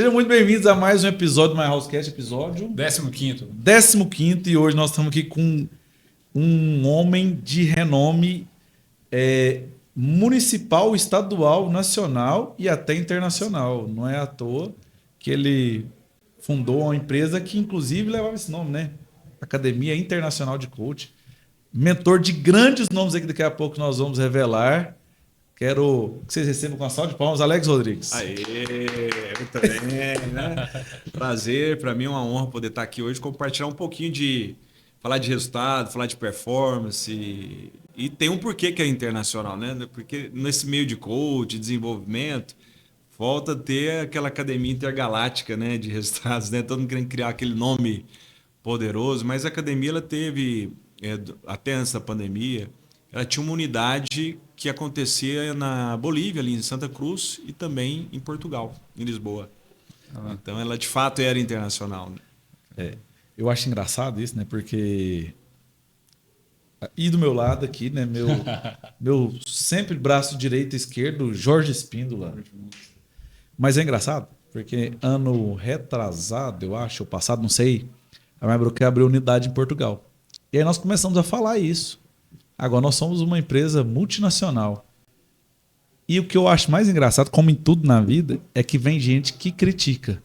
Sejam muito bem-vindos a mais um episódio do My Housecast, episódio 15º. 15º, e hoje nós estamos aqui com um homem de renome municipal, estadual, nacional e até internacional. Não é à toa que ele fundou uma empresa que inclusive levava esse nome, né? Academia Internacional de Coach. Mentor de grandes nomes aqui, daqui a pouco nós vamos revelar. Quero que vocês recebam com a salva de palmas, Alex Rodrigues. Aê, muito bem, né? Prazer, para mim é uma honra poder estar aqui hoje, compartilhar um pouquinho falar de resultado, falar de performance e tem um porquê que é internacional, né? Porque nesse meio de coach, desenvolvimento, falta ter aquela academia intergaláctica, né, de resultados, né? Todo mundo querendo criar aquele nome poderoso, mas a academia ela teve, até antes da pandemia, ela tinha uma unidade que acontecia na Bolívia, ali em Santa Cruz, e também em Portugal, em Lisboa. Então, ela de fato era internacional. Né? Eu acho engraçado isso, né? Porque... E do meu lado aqui, né? Meu sempre braço direito e esquerdo, Jorge Espíndola. Mas é engraçado, porque ano retrasado, eu acho, ou passado, não sei, a Mybroker abriu unidade em Portugal. E aí nós começamos a falar isso. Agora nós somos uma empresa multinacional. E o que eu acho mais engraçado, como em tudo na vida, é que vem gente que critica.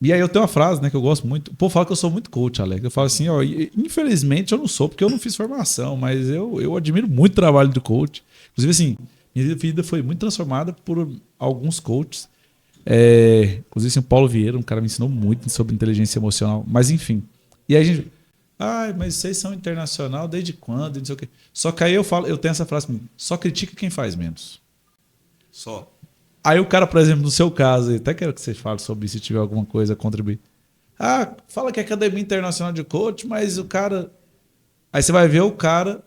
E aí eu tenho uma frase, né, que eu gosto muito. O povo fala que eu sou muito coach, Alex. Eu falo assim, ó, infelizmente eu não sou, porque eu não fiz formação, mas eu admiro muito o trabalho do coach. Inclusive, assim, minha vida foi muito transformada por alguns coaches. Inclusive, assim, o Paulo Vieira, um cara me ensinou muito sobre inteligência emocional. Mas, enfim. E aí a gente... mas vocês são internacional desde quando? Não sei o quê. Só que aí eu tenho essa frase, só critica quem faz menos. Só. Aí o cara, por exemplo, no seu caso, até quero que você fale sobre isso, se tiver alguma coisa a contribuir. Fala que é Academia Internacional de Coach, mas o cara... Aí você vai ver o cara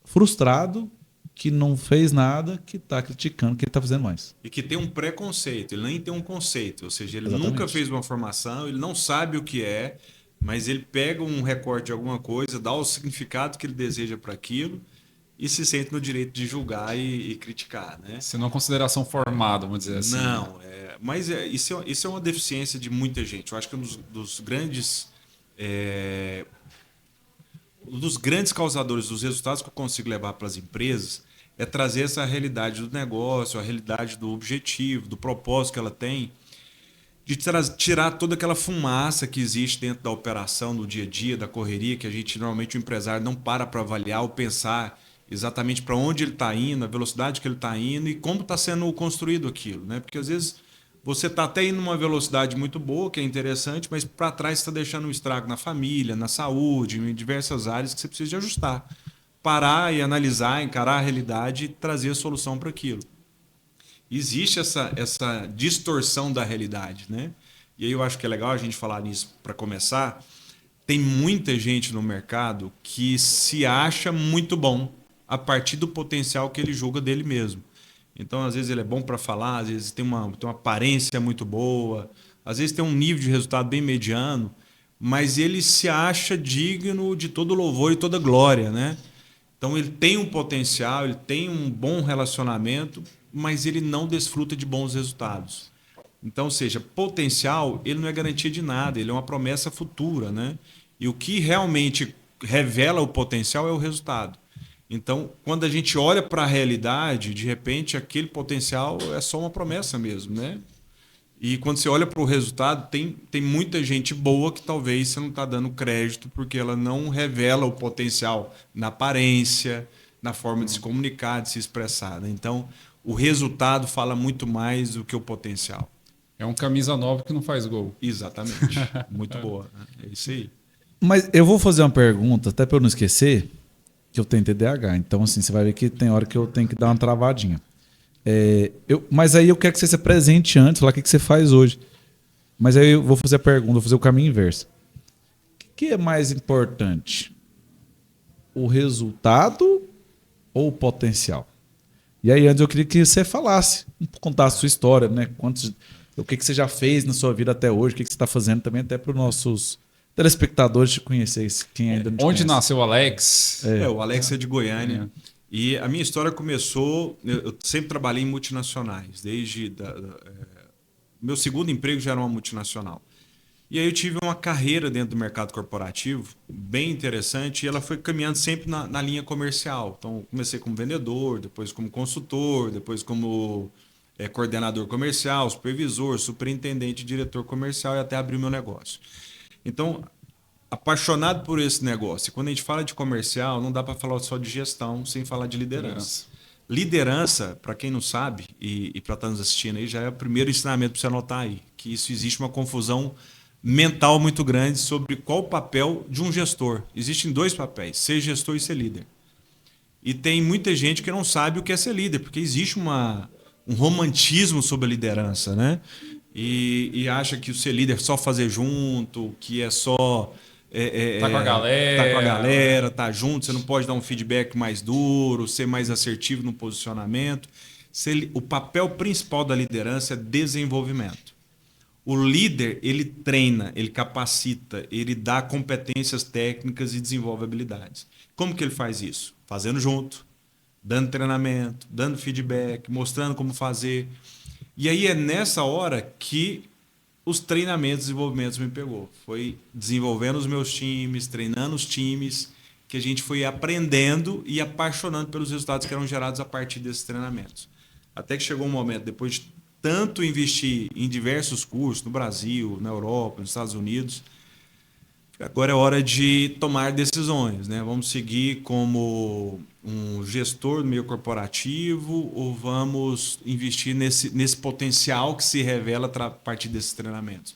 frustrado, que não fez nada, que está criticando, que ele está fazendo mais. E que tem um preconceito, ele nem tem um conceito, ou seja, ele Exatamente. nunca fez uma formação, ele não sabe o que é, mas ele pega um recorte de alguma coisa, dá o significado que ele deseja para aquilo e se sente no direito de julgar e criticar, né? Se não consideração formada, vamos dizer assim. Não, mas isso é uma deficiência de muita gente. Eu acho que um dos grandes causadores dos resultados que eu consigo levar para as empresas é trazer essa realidade do negócio, a realidade do objetivo, do propósito que ela tem, de tirar toda aquela fumaça que existe dentro da operação, do dia a dia, da correria, que a gente, normalmente, o empresário não para avaliar ou pensar exatamente para onde ele está indo, a velocidade que ele está indo e como está sendo construído aquilo. Né? Porque, às vezes, você está até indo numa velocidade muito boa, que é interessante, mas para trás você está deixando um estrago na família, na saúde, em diversas áreas que você precisa de ajustar. Parar e analisar, encarar a realidade e trazer a solução para aquilo. Existe essa distorção da realidade, né? E aí eu acho que é legal a gente falar nisso para começar. Tem muita gente no mercado que se acha muito bom a partir do potencial que ele julga dele mesmo. Então, às vezes ele é bom para falar, às vezes tem uma aparência muito boa, às vezes tem um nível de resultado bem mediano, mas ele se acha digno de todo louvor e toda glória, né? Então ele tem um potencial, ele tem um bom relacionamento, mas ele não desfruta de bons resultados. Então, ou seja, potencial, ele não é garantia de nada, ele é uma promessa futura, né? E o que realmente revela o potencial é o resultado. Então, quando a gente olha para a realidade, de repente, aquele potencial é só uma promessa mesmo, né? E quando você olha para o resultado, tem muita gente boa que talvez você não está dando crédito porque ela não revela o potencial na aparência, na forma de se comunicar, de se expressar. Né? Então, o resultado fala muito mais do que o potencial. É um camisa nova que não faz gol. Exatamente. Muito boa. É isso aí. Mas eu vou fazer uma pergunta, até para eu não esquecer, que eu tenho TDAH. Então, assim, você vai ver que tem hora que eu tenho que dar uma travadinha. Mas aí eu quero que você se apresente antes, falar o que você faz hoje. Mas aí eu vou fazer a pergunta, vou fazer o caminho inverso. O que é mais importante? O resultado ou o potencial? E aí antes eu queria que você falasse, contasse a sua história, né? O que você já fez na sua vida até hoje, o que você está fazendo também até para os nossos telespectadores te conhecer, quem ainda não te Onde conhece. nasceu o Alex? O Alex é de Goiânia. E a minha história começou... Eu sempre trabalhei em multinacionais, desde meu segundo emprego já era uma multinacional. E aí eu tive uma carreira dentro do mercado corporativo bem interessante e ela foi caminhando sempre na linha comercial. Então, eu comecei como vendedor, depois como consultor, depois como coordenador comercial, supervisor, superintendente, diretor comercial e até abrir o meu negócio. Então, apaixonado por esse negócio. E quando a gente fala de comercial, não dá para falar só de gestão sem falar de liderança. Liderança, para quem não sabe e para estar nos assistindo aí, já é o primeiro ensinamento para você anotar aí, que isso existe uma confusão mental muito grande sobre qual o papel de um gestor. Existem dois papéis, ser gestor e ser líder. E tem muita gente que não sabe o que é ser líder, porque existe um romantismo sobre a liderança, né? E acha que o ser líder é só fazer junto, que é só... Tá com a galera. Tá com a galera, tá junto, você não pode dar um feedback mais duro, ser mais assertivo no posicionamento. O papel principal da liderança é desenvolvimento. O líder, ele treina, ele capacita, ele dá competências técnicas e desenvolve habilidades. Como que ele faz isso? Fazendo junto, dando treinamento, dando feedback, mostrando como fazer. E aí é nessa hora que os treinamentos e desenvolvimentos me pegou. Foi desenvolvendo os meus times, treinando os times, que a gente foi aprendendo e apaixonando pelos resultados que eram gerados a partir desses treinamentos. Até que chegou um momento, depois de tanto investir em diversos cursos no Brasil, na Europa, nos Estados Unidos, agora é hora de tomar decisões, né? Vamos seguir como um gestor do meio corporativo ou vamos investir nesse potencial que se revela a partir desses treinamentos?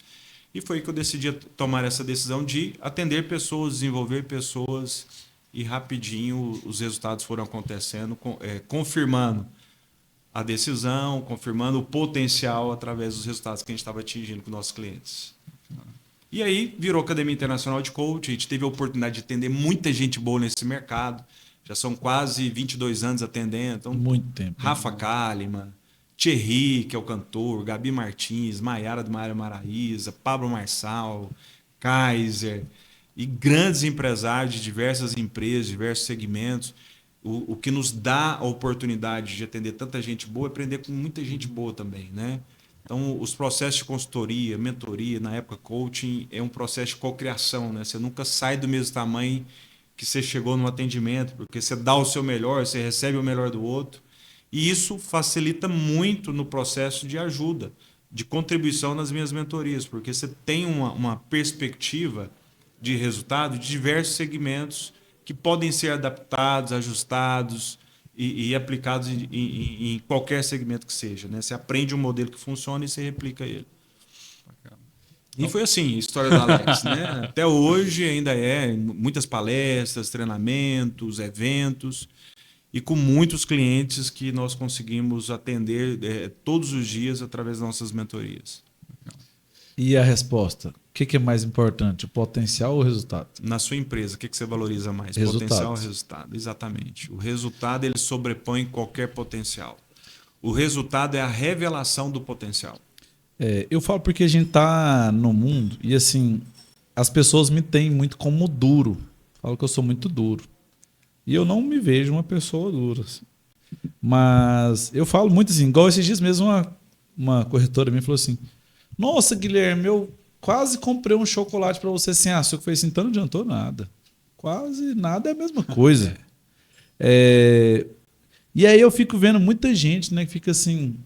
E foi que eu decidi tomar essa decisão de atender pessoas, desenvolver pessoas e rapidinho os resultados foram acontecendo, confirmando a decisão, confirmando o potencial através dos resultados que a gente estava atingindo com nossos clientes. E aí virou Academia Internacional de Coach, a gente teve a oportunidade de atender muita gente boa nesse mercado, já são quase 22 anos atendendo. Então, muito tempo. Rafa Kalimann, Thierry, que é o cantor, Gabi Martins, Maiara do Maia Maraíza, Pablo Marçal, Kaiser, e grandes empresários de diversas empresas, diversos segmentos. O que nos dá a oportunidade de atender tanta gente boa é aprender com muita gente boa também, né? Então, os processos de consultoria, mentoria, na época coaching, é um processo de cocriação, né? Você nunca sai do mesmo tamanho que você chegou no atendimento, porque você dá o seu melhor, você recebe o melhor do outro. E isso facilita muito no processo de ajuda, de contribuição nas minhas mentorias, porque você tem uma perspectiva de resultado de diversos segmentos que podem ser adaptados, ajustados e aplicados em qualquer segmento que seja, né? Você aprende um modelo que funciona e você replica ele. E foi assim, a história da Alex, né? Até hoje ainda muitas palestras, treinamentos, eventos e com muitos clientes que nós conseguimos atender todos os dias através das nossas mentorias. E a resposta? O que é mais importante, o potencial ou o resultado? Na sua empresa, o que você valoriza mais? Resultados. Potencial ou resultado? Exatamente. O resultado ele sobrepõe qualquer potencial. O resultado é a revelação do potencial. Eu falo porque a gente está no mundo e assim, as pessoas me têm muito como duro. Falam que eu sou muito duro. E eu não me vejo uma pessoa dura. Assim. Mas eu falo muito assim, igual esses dias mesmo uma corretora me falou assim, nossa, Guilherme, eu quase comprei um chocolate para você assim, só que foi assim, então não adiantou nada. Quase nada é a mesma coisa. E aí eu fico vendo muita gente, né, que fica assim,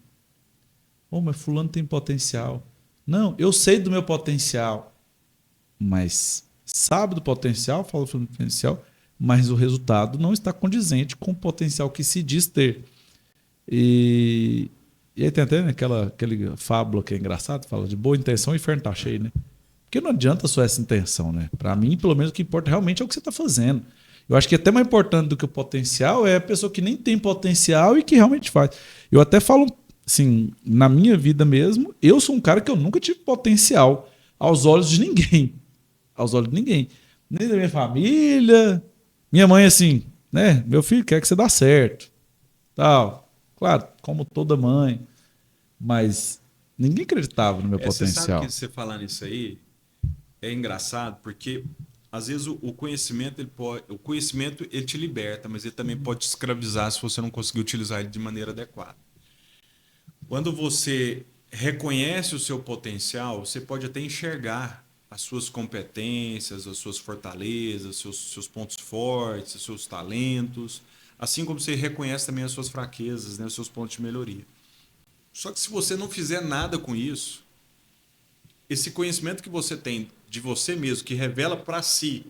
mas fulano tem potencial. Não, eu sei do meu potencial, mas sabe do potencial, fala do potencial, mas o resultado não está condizente com o potencial que se diz ter. E aí tem até aquela fábula que é engraçado, fala de boa intenção e o inferno está cheio, né? Porque não adianta só essa intenção, né? Para mim, pelo menos, o que importa realmente é o que você está fazendo. Eu acho que até mais importante do que o potencial é a pessoa que nem tem potencial e que realmente faz. Eu até falo, assim, na minha vida mesmo, eu sou um cara que eu nunca tive potencial aos olhos de ninguém. Aos olhos de ninguém. Nem da minha família. Minha mãe, assim, né? Meu filho quer que você dá certo. Tal. Claro, como toda mãe. Mas ninguém acreditava no meu potencial. Você sabe que você falar nisso aí é engraçado, porque às vezes o conhecimento ele te liberta, mas ele também pode te escravizar se você não conseguir utilizar ele de maneira adequada. Quando você reconhece o seu potencial, você pode até enxergar as suas competências, as suas fortalezas, seus pontos fortes, os seus talentos, assim como você reconhece também as suas fraquezas, né, os seus pontos de melhoria. Só que se você não fizer nada com isso, esse conhecimento que você tem de você mesmo, que revela para si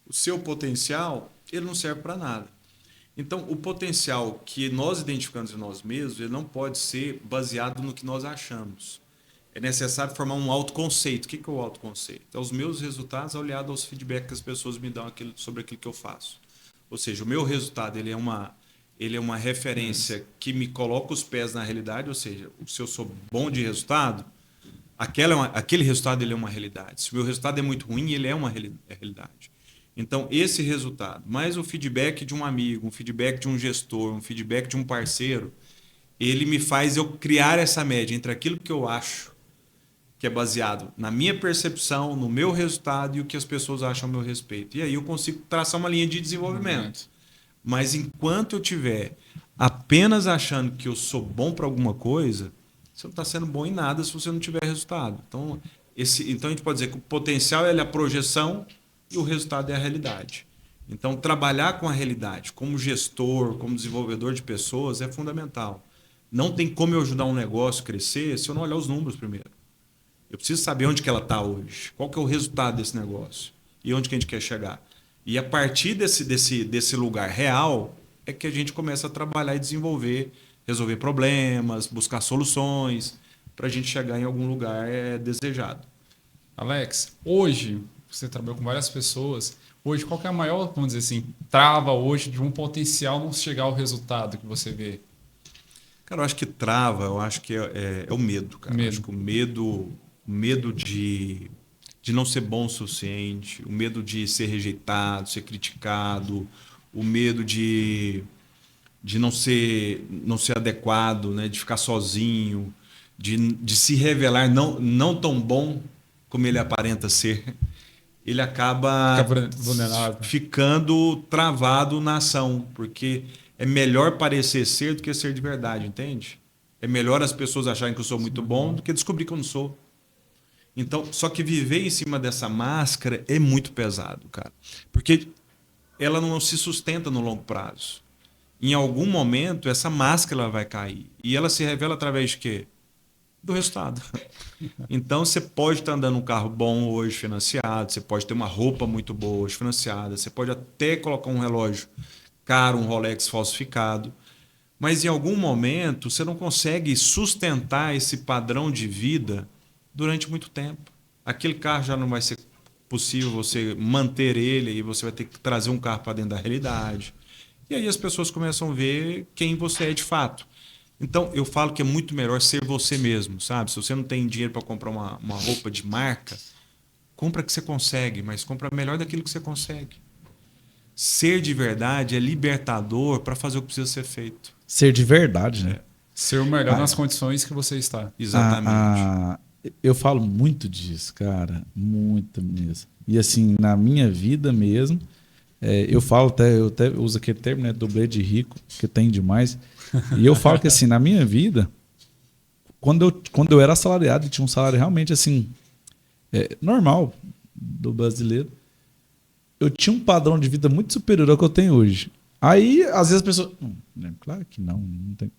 o seu potencial, ele não serve para nada. Então, o potencial que nós identificamos em nós mesmos, ele não pode ser baseado no que nós achamos. É necessário formar um autoconceito. O que é o autoconceito? É os meus resultados aliados aos feedbacks que as pessoas me dão sobre aquilo que eu faço. Ou seja, o meu resultado ele é uma referência que me coloca os pés na realidade, ou seja, se eu sou bom de resultado, aquele resultado ele é uma realidade. Se o meu resultado é muito ruim, ele é uma realidade. Então, esse resultado, mais o feedback de um amigo, um feedback de um gestor, um feedback de um parceiro, ele me faz eu criar essa média entre aquilo que eu acho, que é baseado na minha percepção, no meu resultado e o que as pessoas acham a meu respeito. E aí eu consigo traçar uma linha de desenvolvimento. Mas enquanto eu tiver apenas achando que eu sou bom para alguma coisa, você não está sendo bom em nada se você não tiver resultado. Então a gente pode dizer que o potencial é a projeção e o resultado é a realidade. Então, trabalhar com a realidade, como gestor, como desenvolvedor de pessoas, é fundamental. Não tem como eu ajudar um negócio a crescer se eu não olhar os números primeiro. Eu preciso saber onde que ela está hoje, qual que é o resultado desse negócio e onde que a gente quer chegar. E a partir desse lugar real é que a gente começa a trabalhar e desenvolver, resolver problemas, buscar soluções para a gente chegar em algum lugar desejado. Alex, hoje você trabalhou com várias pessoas. Hoje, qual que é a maior, vamos dizer assim, trava hoje de um potencial não chegar ao resultado que você vê? Cara, eu acho que trava, eu acho que é o medo, cara. Eu acho que o medo de não ser bom o suficiente, o medo de ser rejeitado, ser criticado, o medo de não ser adequado, né? De ficar sozinho, de se revelar não tão bom como ele aparenta ser. Ele acaba ficando travado na ação, porque é melhor parecer ser do que ser de verdade, entende? É melhor as pessoas acharem que eu sou muito bom do que descobrir que eu não sou. Então, só que viver em cima dessa máscara é muito pesado, cara. Porque ela não se sustenta no longo prazo. Em algum momento, essa máscara vai cair. E ela se revela através de quê? Do resultado. Então, você pode estar andando um carro bom hoje financiado, você pode ter uma roupa muito boa hoje financiada, você pode até colocar um relógio caro, um Rolex falsificado, mas em algum momento você não consegue sustentar esse padrão de vida durante muito tempo. Aquele carro já não vai ser possível você manter ele e você vai ter que trazer um carro para dentro da realidade. E aí as pessoas começam a ver quem você é de fato. Então, eu falo que é muito melhor ser você mesmo, sabe? Se você não tem dinheiro para comprar uma roupa de marca, compra que você consegue, mas compra melhor daquilo que você consegue. Ser de verdade é libertador para fazer o que precisa ser feito. Ser de verdade, né? Ser o melhor nas condições que você está. Exatamente. Eu falo muito disso, cara. Muito mesmo. E assim, na minha vida mesmo, eu até uso aquele termo, né? Dublê de rico, que tem demais. E eu falo que assim, na minha vida, quando eu era assalariado e tinha um salário realmente assim, normal do brasileiro, eu tinha um padrão de vida muito superior ao que eu tenho hoje. Aí, às vezes as pessoas... claro que não tem...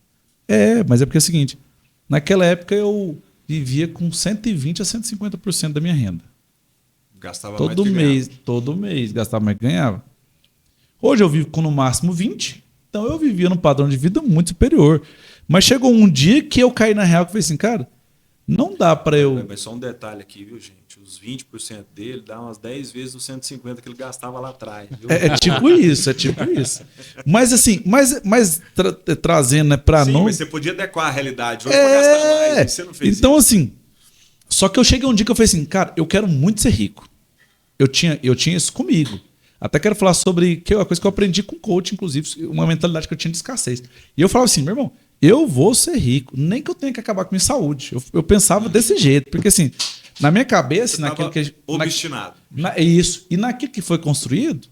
mas é porque é o seguinte, naquela época eu vivia com 120% a 150% da minha renda. Gastava todo mês, gastava mais que ganhava. Hoje eu vivo com no máximo 20%. Então eu vivia num padrão de vida muito superior. Mas chegou um dia que eu caí na real e falei assim, cara, não dá para eu... Mas só um detalhe aqui, viu, gente? Os 20% dele dá umas 10 vezes os 150 que ele gastava lá atrás. Viu? É tipo isso. Mas assim, trazendo, né, para não... mas você podia adequar a realidade. Hoje para gastar mais, você não fez então, isso. Assim, só que eu cheguei um dia que eu falei assim, cara, eu quero muito ser rico. Eu tinha isso comigo. Até quero falar sobre uma coisa que eu aprendi com coach, inclusive, uma mentalidade que eu tinha de escassez. E eu falava assim, meu irmão, eu vou ser rico, nem que eu tenha que acabar com minha saúde. Eu pensava desse jeito, porque assim, na minha cabeça, naquilo que... obstinado. Isso. E naquilo que foi construído,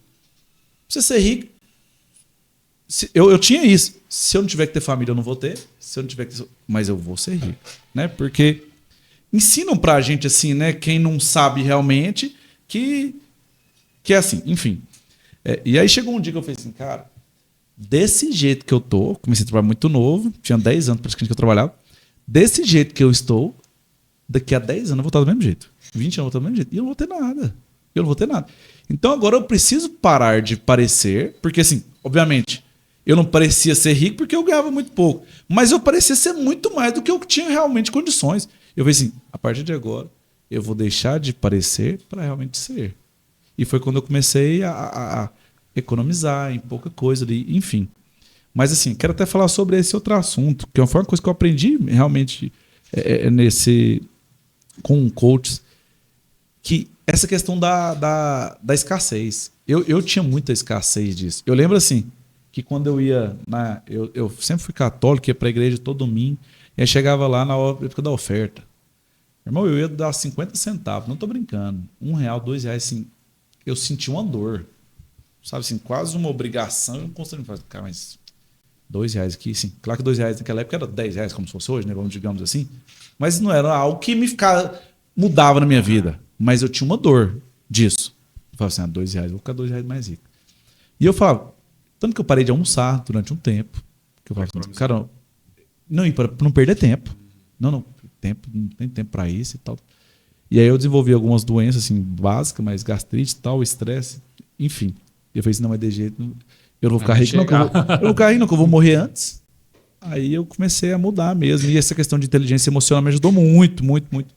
você ser rico, Eu tinha isso. Se eu não tiver que ter família, eu não vou ter. Se eu não tiver que... Mas eu vou ser rico, né? Porque ensinam pra gente assim, né? Quem não sabe realmente que é assim, enfim. E aí chegou um dia que eu falei assim, cara, desse jeito que eu tô, comecei a trabalhar muito novo, tinha 10 anos praticamente que eu trabalhava, desse jeito que eu estou, daqui a 10 anos eu vou estar do mesmo jeito. 20 anos eu vou estar do mesmo jeito. E eu não vou ter nada. Eu não vou ter nada. Então agora eu preciso parar de parecer, porque assim, obviamente, eu não parecia ser rico porque eu ganhava muito pouco, mas eu parecia ser muito mais do que eu tinha realmente condições. Eu falei assim, a partir de agora, eu vou deixar de parecer para realmente ser. E foi quando eu comecei a economizar em pouca coisa ali, enfim. Mas assim, quero até falar sobre esse outro assunto, que foi uma coisa que eu aprendi realmente com coaches, que essa questão da escassez. Eu tinha muita escassez disso. Eu lembro assim, que quando eu ia, eu sempre fui católico, ia para a igreja todo domingo, e aí chegava lá na época da oferta. Irmão, eu ia dar 50 centavos, não tô brincando. R$1, R$2, assim, eu senti uma dor. Sabe assim, quase uma obrigação. Eu não consegui fazer, cara, mas R$2 aqui, sim. Claro que R$2 naquela época era R$10, como se fosse hoje, né? Vamos, digamos assim. Mas não era algo que mudava na minha vida. Mas eu tinha uma dor disso. Eu falava assim, R$2, vou ficar R$2 mais rico. E eu falava, tanto que eu parei de almoçar durante um tempo. Que eu falava assim, cara, não, para não perder tempo. Não tem tempo para isso e tal. E aí eu desenvolvi algumas doenças assim, básicas, mas gastrite e tal, estresse, enfim. E eu falei assim, não, mas de jeito, eu não vou ficar rico, não, eu não vou ficar rico, não, que eu vou morrer antes. Aí eu comecei a mudar mesmo. E essa questão de inteligência emocional me ajudou muito, muito, muito.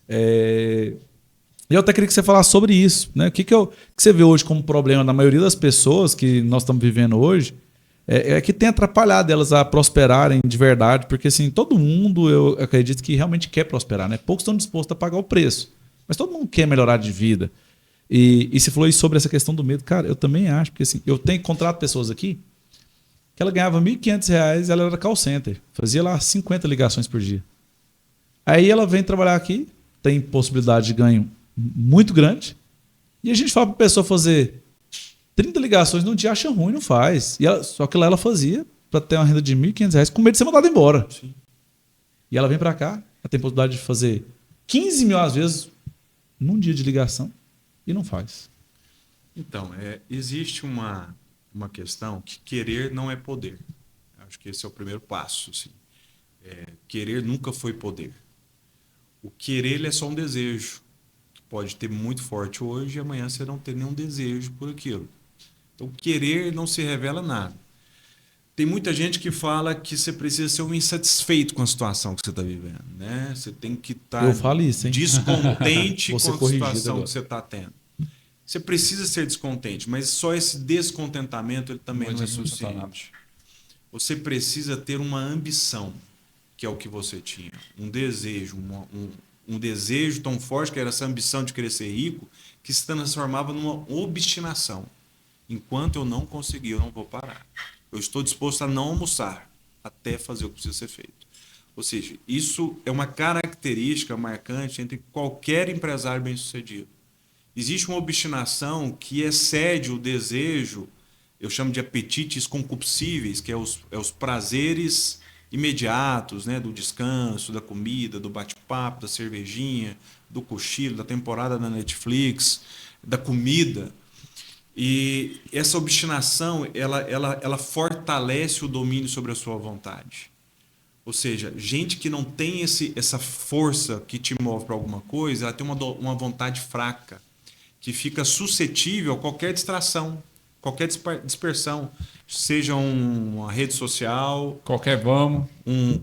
E eu até queria que você falasse sobre isso, né? O que você vê hoje como problema na maioria das pessoas que nós estamos vivendo hoje, é que tem atrapalhado elas a prosperarem de verdade, porque assim, todo mundo, eu acredito que realmente quer prosperar, né? Poucos estão dispostos a pagar o preço, mas todo mundo quer melhorar de vida. E você falou isso sobre essa questão do medo. Cara, eu também acho, porque assim, eu contrato pessoas aqui que ela ganhava R$1.500, ela era call center, fazia lá 50 ligações por dia. Aí ela vem trabalhar aqui, tem possibilidade de ganho muito grande, e a gente fala para a pessoa fazer 30 ligações num dia, acha ruim, não faz. Só que lá ela fazia para ter uma renda de R$1.500 com medo de ser mandada embora. Sim. E ela vem para cá, ela tem possibilidade de fazer 15 mil às vezes num dia de ligação e não faz. Então, existe uma questão que querer não é poder. Acho que esse é o primeiro passo. Assim. Querer nunca foi poder. O querer ele é só um desejo. Pode ter muito forte hoje e amanhã você não ter nenhum desejo por aquilo. Então, querer não se revela nada. Tem muita gente que fala que você precisa ser um insatisfeito com a situação que você está vivendo. Né? Você tem que estar descontente com a situação que você está tendo. Você precisa ser descontente, mas só esse descontentamento ele também não é suficiente. Você precisa ter uma ambição, que é o que você tinha. Um desejo, um desejo tão forte, que era essa ambição de querer ser rico, que se transformava numa obstinação. Enquanto eu não conseguir, eu não vou parar. Eu estou disposto a não almoçar até fazer o que precisa ser feito. Ou seja, isso é uma característica marcante entre qualquer empresário bem-sucedido. Existe uma obstinação que excede o desejo, eu chamo de apetites concupiscíveis, que é os prazeres imediatos, né, do descanso, da comida, do bate-papo, da cervejinha, do cochilo, da temporada da Netflix, da comida. E essa obstinação, ela fortalece o domínio sobre a sua vontade. Ou seja, gente que não tem essa força que te move para alguma coisa, ela tem uma vontade fraca, que fica suscetível a qualquer distração, qualquer dispersão, seja uma rede social, qualquer vamos, um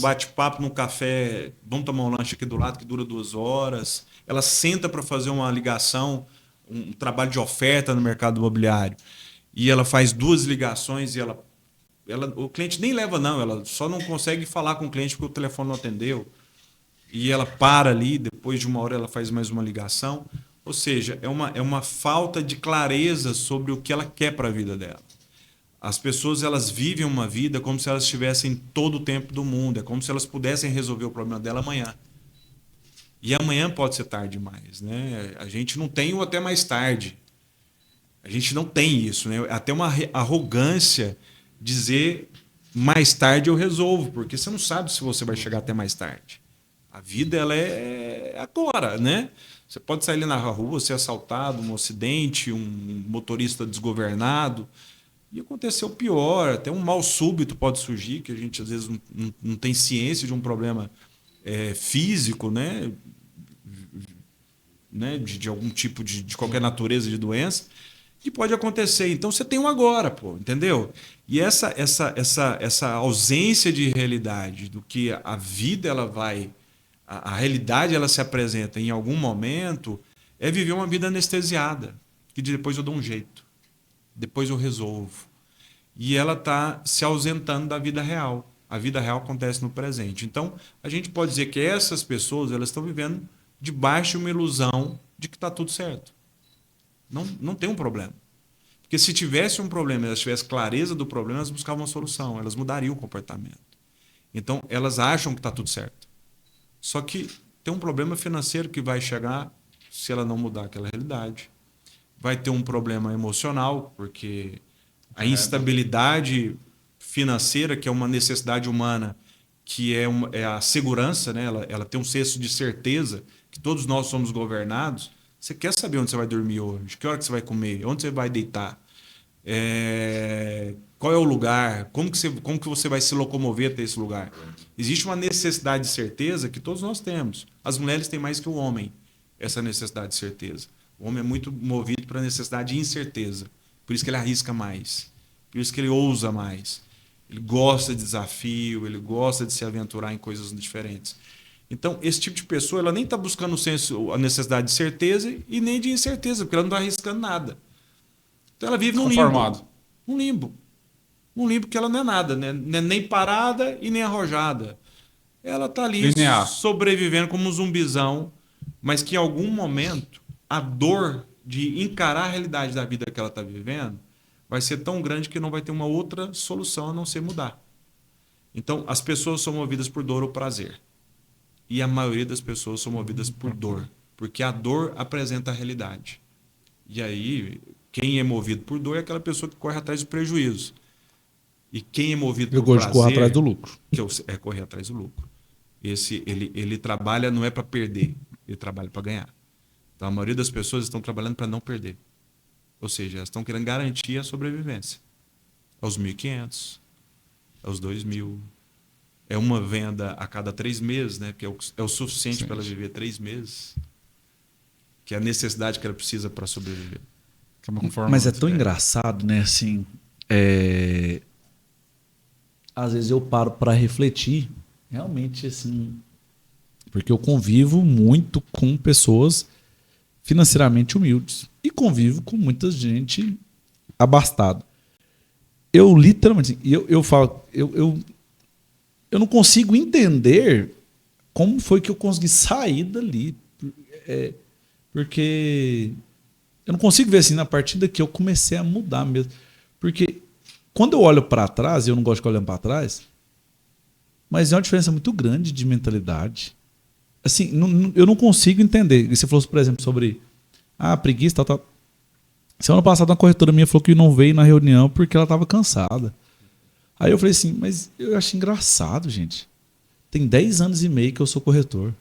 bate-papo num café, vamos tomar um lanche aqui do lado que dura 2 horas. Ela senta para fazer uma ligação, um trabalho de oferta no mercado imobiliário, e ela faz 2 ligações e o cliente nem leva não, ela só não consegue falar com o cliente porque o telefone não atendeu, e ela para ali, depois de 1 hora ela faz mais uma ligação. Ou seja, é uma falta de clareza sobre o que ela quer para a vida dela. As pessoas elas vivem uma vida como se elas tivessem todo o tempo do mundo. É como se elas pudessem resolver o problema dela amanhã. E amanhã pode ser tarde demais. Né? A gente não tem o até mais tarde. A gente não tem isso, né? Até uma arrogância dizer mais tarde eu resolvo, porque você não sabe se você vai chegar até mais tarde. A vida, ela é agora, né? Você pode sair ali na rua, ser assaltado, um acidente, um motorista desgovernado, e aconteceu o pior, até um mal súbito pode surgir, que a gente às vezes não tem ciência de um problema físico, né? De algum tipo de qualquer natureza de doença, que pode acontecer. Então você tem um agora, pô, entendeu? E essa ausência de realidade do que a vida ela vai, a realidade ela se apresenta em algum momento, é viver uma vida anestesiada, que depois eu dou um jeito, depois eu resolvo. E ela está se ausentando da vida real. A vida real acontece no presente. Então, a gente pode dizer que essas pessoas elas estão vivendo debaixo de uma ilusão de que está tudo certo. Não tem um problema. Porque se tivesse um problema, elas tivessem clareza do problema, elas buscavam uma solução, elas mudariam o comportamento. Então, elas acham que está tudo certo. Só que tem um problema financeiro que vai chegar se ela não mudar aquela realidade. Vai ter um problema emocional, porque a instabilidade financeira, que é uma necessidade humana, que é a segurança, né? Ela tem um senso de certeza que todos nós somos governados. Você quer saber onde você vai dormir hoje? Que hora que você vai comer? Onde você vai deitar? Qual é o lugar? Como que você vai se locomover até esse lugar? Existe uma necessidade de certeza que todos nós temos. As mulheres têm mais que o homem essa necessidade de certeza. O homem é muito movido para a necessidade de incerteza. Por isso que ele arrisca mais. Por isso que ele ousa mais. Ele gosta de desafio, ele gosta de se aventurar em coisas diferentes. Então, esse tipo de pessoa, ela nem está buscando a necessidade de certeza e nem de incerteza, porque ela não está arriscando nada. Então, ela vive num limbo. Um limbo. Um limbo que ela não é nada, né? Nem parada e nem arrojada. Ela está ali sobrevivendo como um zumbizão, mas que em algum momento a dor de encarar a realidade da vida que ela está vivendo vai ser tão grande que não vai ter uma outra solução a não ser mudar. Então, as pessoas são movidas por dor ou prazer. E a maioria das pessoas são movidas por dor, porque a dor apresenta a realidade. E aí, quem é movido por dor é aquela pessoa que corre atrás do prejuízo. E quem é movido por prazer... correr atrás do lucro. Que é correr atrás do lucro. Ele trabalha não é para perder, ele trabalha para ganhar. Então, a maioria das pessoas estão trabalhando para não perder. Ou seja, elas estão querendo garantir a sobrevivência. Aos 1.500, aos 2.000. É uma venda a cada 3 meses, né? Que é o suficiente para ela viver 3 meses. Que é a necessidade que ela precisa para sobreviver. Mas é tão engraçado, né? Assim, às vezes eu paro para refletir, realmente, assim, porque eu convivo muito com pessoas financeiramente humildes e convivo com muita gente abastada. Eu literalmente, eu falo, eu não consigo entender como foi que eu consegui sair dali, porque eu não consigo ver assim na partida que eu comecei a mudar mesmo, porque quando eu olho para trás, eu não gosto de olhar para trás, mas é uma diferença muito grande de mentalidade. Assim, eu não consigo entender. Você falou, por exemplo, sobre preguiça, tal. Semana passada, uma corretora minha falou que não veio na reunião porque ela estava cansada. Aí eu falei assim, mas eu acho engraçado, gente. Tem 10 anos e meio que eu sou corretor.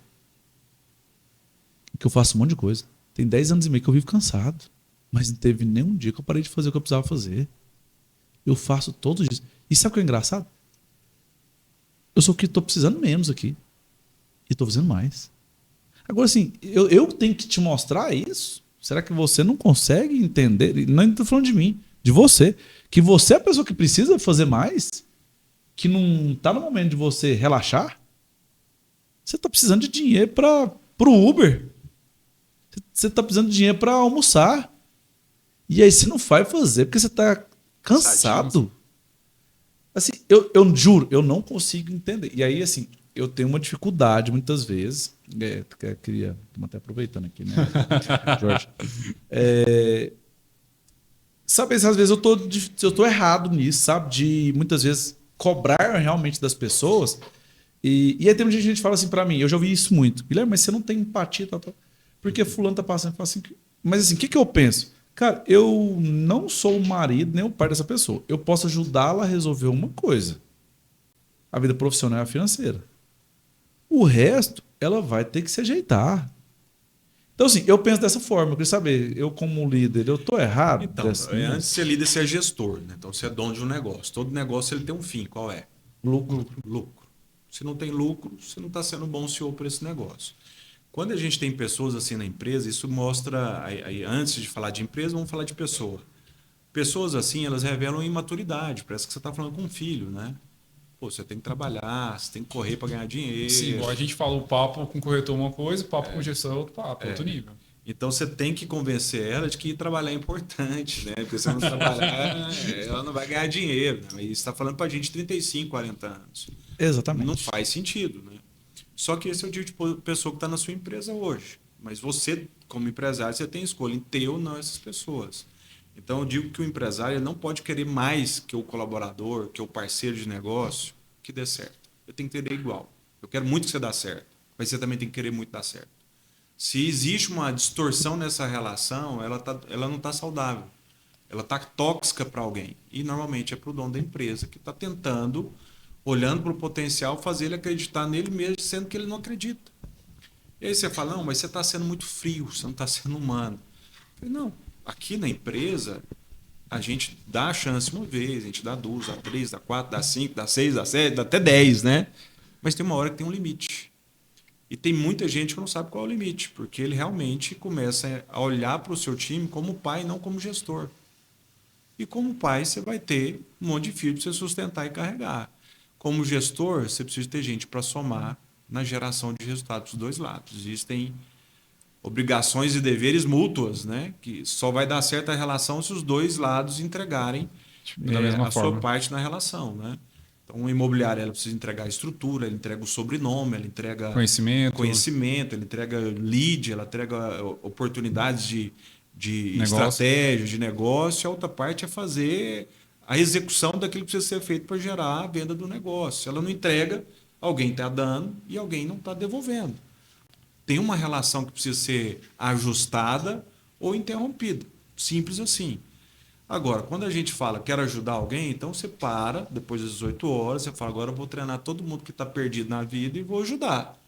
Que eu faço um monte de coisa. Tem 10 anos e meio que eu vivo cansado. Mas não teve nenhum dia que eu parei de fazer o que eu precisava fazer. Eu faço todos os dias. E sabe o que é engraçado? Eu sou o que estou precisando menos aqui. E estou fazendo mais. Agora, assim, eu tenho que te mostrar isso? Será que você não consegue entender? Não estou falando de mim, de você. Que você é a pessoa que precisa fazer mais? Que não está no momento de você relaxar? Você está precisando de dinheiro para o Uber. Você está precisando de dinheiro para almoçar. E aí você não vai fazer porque você está cansado. Assim, eu juro, eu não consigo entender. E aí, assim, eu tenho uma dificuldade muitas vezes. Queria, estamos até aproveitando aqui, né, Jorge? Sabe, às vezes eu tô errado nisso, sabe? De muitas vezes cobrar realmente das pessoas. E aí tem muita gente que fala assim pra mim, eu já ouvi isso muito. Guilherme, mas você não tem empatia, tal. Porque fulano tá passando, fala assim. Mas assim, o que eu penso? Cara, eu não sou o marido nem o pai dessa pessoa. Eu posso ajudá-la a resolver uma coisa. A vida profissional e a financeira. O resto, ela vai ter que se ajeitar. Então, assim, eu penso dessa forma. Eu queria saber, eu como líder, eu tô errado? Então, dessa- antes de ser líder, você é gestor, né? Então você é dono de um negócio. Todo negócio ele tem um fim. Qual é? Lucro. Lucro. Se não tem lucro, você não está sendo um bom CEO para esse negócio. Quando a gente tem pessoas assim na empresa, isso mostra. Aí, antes de falar de empresa, vamos falar de pessoa. Pessoas assim, elas revelam imaturidade. Parece que você está falando com um filho, né? Pô, você tem que trabalhar, você tem que correr para ganhar dinheiro. Sim, igual a gente falou, o papo com o corretor é uma coisa, o papo com o gestor é outro papo, outro nível. Então você tem que convencer ela de que trabalhar é importante, né? Porque se ela não trabalhar, ela não vai ganhar dinheiro. Né? E está falando para a gente de 35, 40 anos. Exatamente. Não faz sentido, né? Só que esse é o tipo de pessoa que está na sua empresa hoje. Mas você, como empresário, você tem escolha em ter ou não essas pessoas. Então eu digo que o empresário não pode querer mais que o colaborador, que o parceiro de negócio, que dê certo. Eu tenho que querer igual. Eu quero muito que você dê certo, mas você também tem que querer muito dar certo. Se existe uma distorção nessa relação, ela não está saudável. Ela está tóxica para alguém. E normalmente é para o dono da empresa que está tentando, olhando para o potencial, fazer ele acreditar nele mesmo, sendo que ele não acredita. E aí você fala, não, mas você está sendo muito frio, você não está sendo humano. Eu falei, não, aqui na empresa, a gente dá a chance uma vez, a gente dá duas, dá três, dá quatro, dá cinco, dá seis, dá sete, dá até 10, né? Mas tem uma hora que tem um limite. E tem muita gente que não sabe qual é o limite, porque ele realmente começa a olhar para o seu time como pai, não como gestor. E como pai, você vai ter um monte de filho para você sustentar e carregar. Como gestor, você precisa ter gente para somar na geração de resultados dos dois lados. Existem obrigações e deveres mútuas, né? Que só vai dar certo a relação se os dois lados entregarem Da mesma a forma. sua parte na relação, né? Então, o imobiliário ela precisa entregar a estrutura, ela entrega o sobrenome, ela entrega conhecimento, ela entrega lead, ela entrega oportunidades de estratégia, de negócio. A outra parte é fazer a execução daquilo que precisa ser feito para gerar a venda do negócio. Se ela não entrega, alguém está dando e alguém não está devolvendo. Tem uma relação que precisa ser ajustada ou interrompida. Simples assim. Agora, quando a gente fala quero ajudar alguém, então você para, depois das 18 horas, você fala, agora eu vou treinar todo mundo que está perdido na vida e vou ajudar.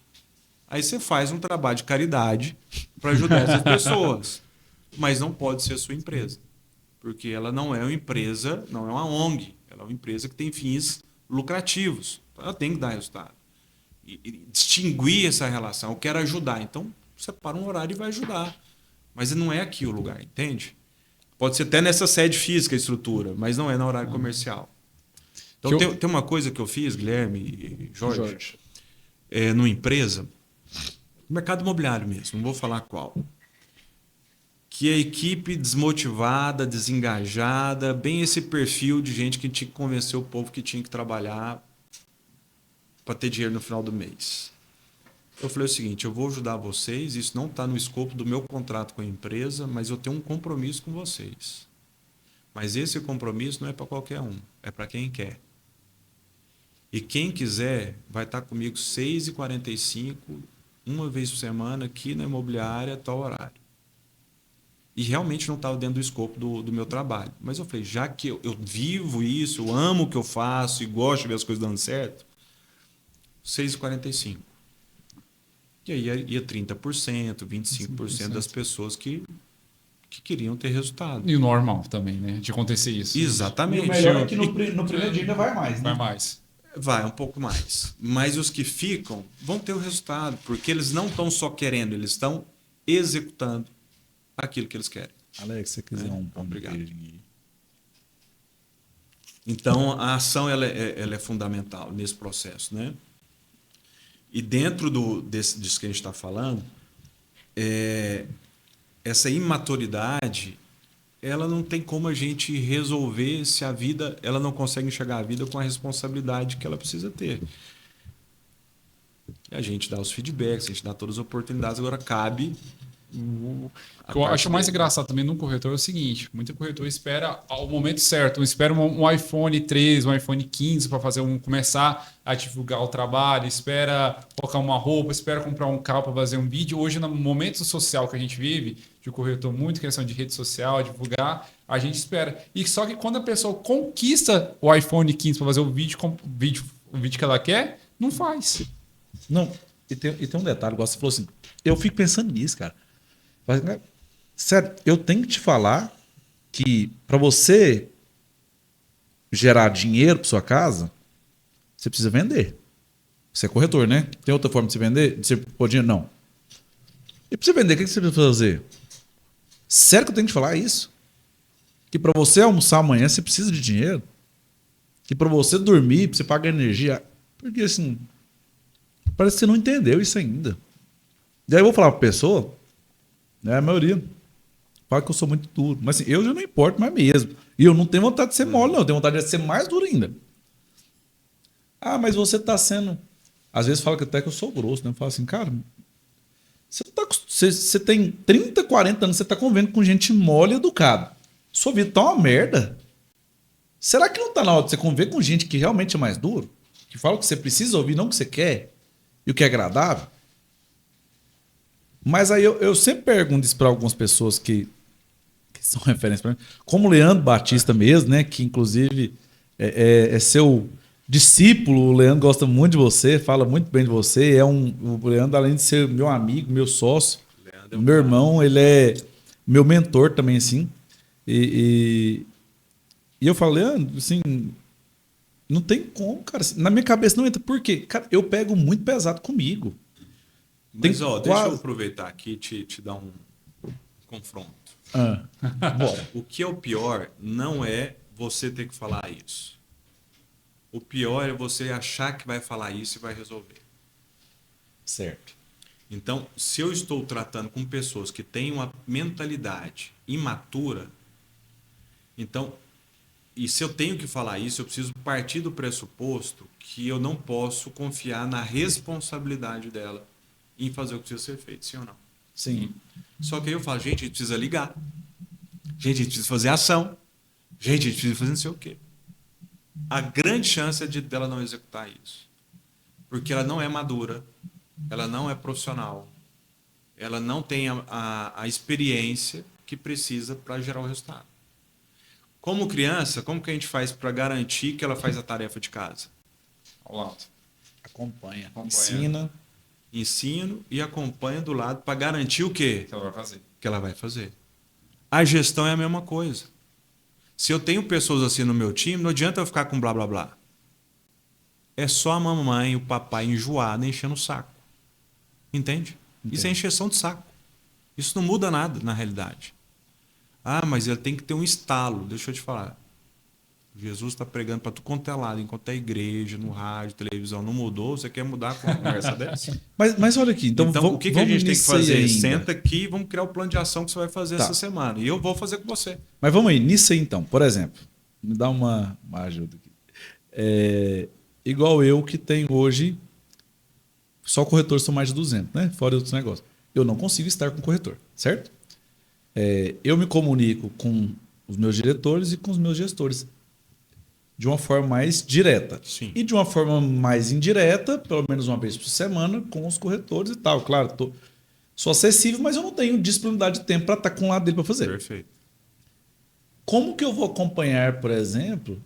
Aí você faz um trabalho de caridade para ajudar essas pessoas. Mas não pode ser a sua empresa. Porque ela não é uma empresa, não é uma ONG. Ela é uma empresa que tem fins lucrativos. Então ela tem que dar resultado. E distinguir essa relação. Eu quero ajudar. Então, você para um horário e vai ajudar. Mas não é aqui o lugar, entende? Pode ser até nessa sede física a estrutura, mas não é no horário comercial. Então, tem uma coisa que eu fiz, Guilherme e Jorge. Numa empresa, no mercado imobiliário mesmo, não vou falar qual, que a equipe desmotivada, desengajada, bem esse perfil de gente que tinha que convencer o povo que tinha que trabalhar para ter dinheiro no final do mês. Eu falei o seguinte, eu vou ajudar vocês, isso não está no escopo do meu contrato com a empresa, mas eu tenho um compromisso com vocês. Mas esse compromisso não é para qualquer um, é para quem quer. E quem quiser vai estar comigo 6h45, uma vez por semana, aqui na imobiliária, tal horário. E realmente não estava dentro do escopo do meu trabalho. Mas eu falei, já que eu vivo isso, eu amo o que eu faço e gosto de ver as coisas dando certo, 6h45. E aí ia 30%, 25% das pessoas que queriam ter resultado. E o normal também, né? De acontecer isso. Exatamente. E o melhor é que no primeiro dia ainda vai mais, né? Vai mais. Vai um pouco mais. Mas os que ficam vão ter o resultado, porque eles não estão só querendo, eles estão executando aquilo que eles querem. Alex, se você quiser um pão de Obrigado. queijo aí. Então, a ação ela é fundamental nesse processo, né? E dentro disso que a gente está falando, essa imaturidade, ela não tem como a gente resolver se a vida, ela não consegue enxergar a vida com a responsabilidade que ela precisa ter. A gente dá os feedbacks, a gente dá todas as oportunidades, agora cabe O que eu acho mais engraçado também no corretor é o seguinte: muito corretor espera ao momento certo, espera um iPhone 13, um iPhone 15 para começar a divulgar o trabalho, espera colocar uma roupa, espera comprar um carro para fazer um vídeo. Hoje, no momento social que a gente vive, de corretor, muito questão de rede social, divulgar, a gente espera. E só que quando a pessoa conquista o iPhone 15 para fazer o vídeo que ela quer, não faz. Não, e tem um detalhe, igual você falou assim, eu fico pensando nisso, cara. Sério, eu tenho que te falar que para você gerar dinheiro para sua casa, você precisa vender. Você é corretor, né? Tem outra forma de você vender? De você pôr dinheiro? Não. E para você vender, o que você precisa fazer? Sério que eu tenho que te falar isso? Que para você almoçar amanhã, você precisa de dinheiro? Que para você dormir, para você pagar energia? Porque assim, parece que você não entendeu isso ainda. E aí eu vou falar para a pessoa, né, a maioria fala que eu sou muito duro. Mas assim, eu já não importo mais mesmo. E eu não tenho vontade de ser mole, não. Eu tenho vontade de ser mais duro ainda. Ah, mas você está sendo... Às vezes fala que até que eu sou grosso, né? Eu falo assim, cara, você tem 30, 40 anos, você está convivendo com gente mole e educada. Sua vida tá uma merda. Será que não tá na hora de você conviver com gente que realmente é mais duro? Que fala o que você precisa ouvir, não o que você quer? E o que é agradável? Mas aí eu sempre pergunto isso para algumas pessoas que são referências para mim, como o Leandro Batista mesmo, né? Que inclusive é seu discípulo. O Leandro gosta muito de você, fala muito bem de você. O Leandro, além de ser meu amigo, meu sócio, meu irmão, ele é meu mentor também, assim. E eu falo, Leandro, assim, não tem como, cara. Na minha cabeça não entra. Por quê? Cara, eu pego muito pesado comigo. Mas, deixa eu aproveitar aqui e te dar um confronto. Bora. O que é o pior não é você ter que falar isso. O pior é você achar que vai falar isso e vai resolver. Certo. Então, se eu estou tratando com pessoas que têm uma mentalidade imatura, então, e se eu tenho que falar isso, eu preciso partir do pressuposto que eu não posso confiar na responsabilidade dela em fazer o que precisa ser feito, sim ou não? Sim. Só que aí eu falo, gente, a gente precisa ligar. Gente, a gente precisa fazer ação. Gente, a gente precisa fazer não sei o quê. A grande chance é dela não executar isso. Porque ela não é madura, ela não é profissional, ela não tem a experiência que precisa para gerar o resultado. Como criança, como que a gente faz para garantir que ela faz a tarefa de casa? Ao lado. Acompanha. Ensina. Ensino e acompanha do lado para garantir o quê? Que ela vai fazer. Que ela vai fazer. A gestão é a mesma coisa. Se eu tenho pessoas assim no meu time, não adianta eu ficar com blá blá blá. É só a mamãe e o papai enjoado enchendo o saco. Entende? Isso é encheção de saco. Isso não muda nada na realidade. Ah, mas ele tem que ter um estalo. Deixa eu te falar. Jesus está pregando para tu quanto é lado, enquanto é igreja, no rádio, televisão, não mudou, você quer mudar com uma conversa dessa? Mas olha aqui, então o que a gente tem que fazer? Ainda. Senta aqui e vamos criar o plano de ação que você vai fazer essa semana. E eu vou fazer com você. Mas vamos aí, nisso aí então. Por exemplo, me dá uma ajuda aqui. Igual eu que tenho hoje, só corretores são mais de 200, né? Fora outros negócios. Eu não consigo estar com corretor, certo? Eu me comunico com os meus diretores e com os meus gestores de uma forma mais direta. Sim. E de uma forma mais indireta, pelo menos uma vez por semana, com os corretores e tal. Claro, sou acessível, mas eu não tenho disponibilidade de tempo para estar com o lado dele para fazer. Perfeito. Como que eu vou acompanhar, por exemplo,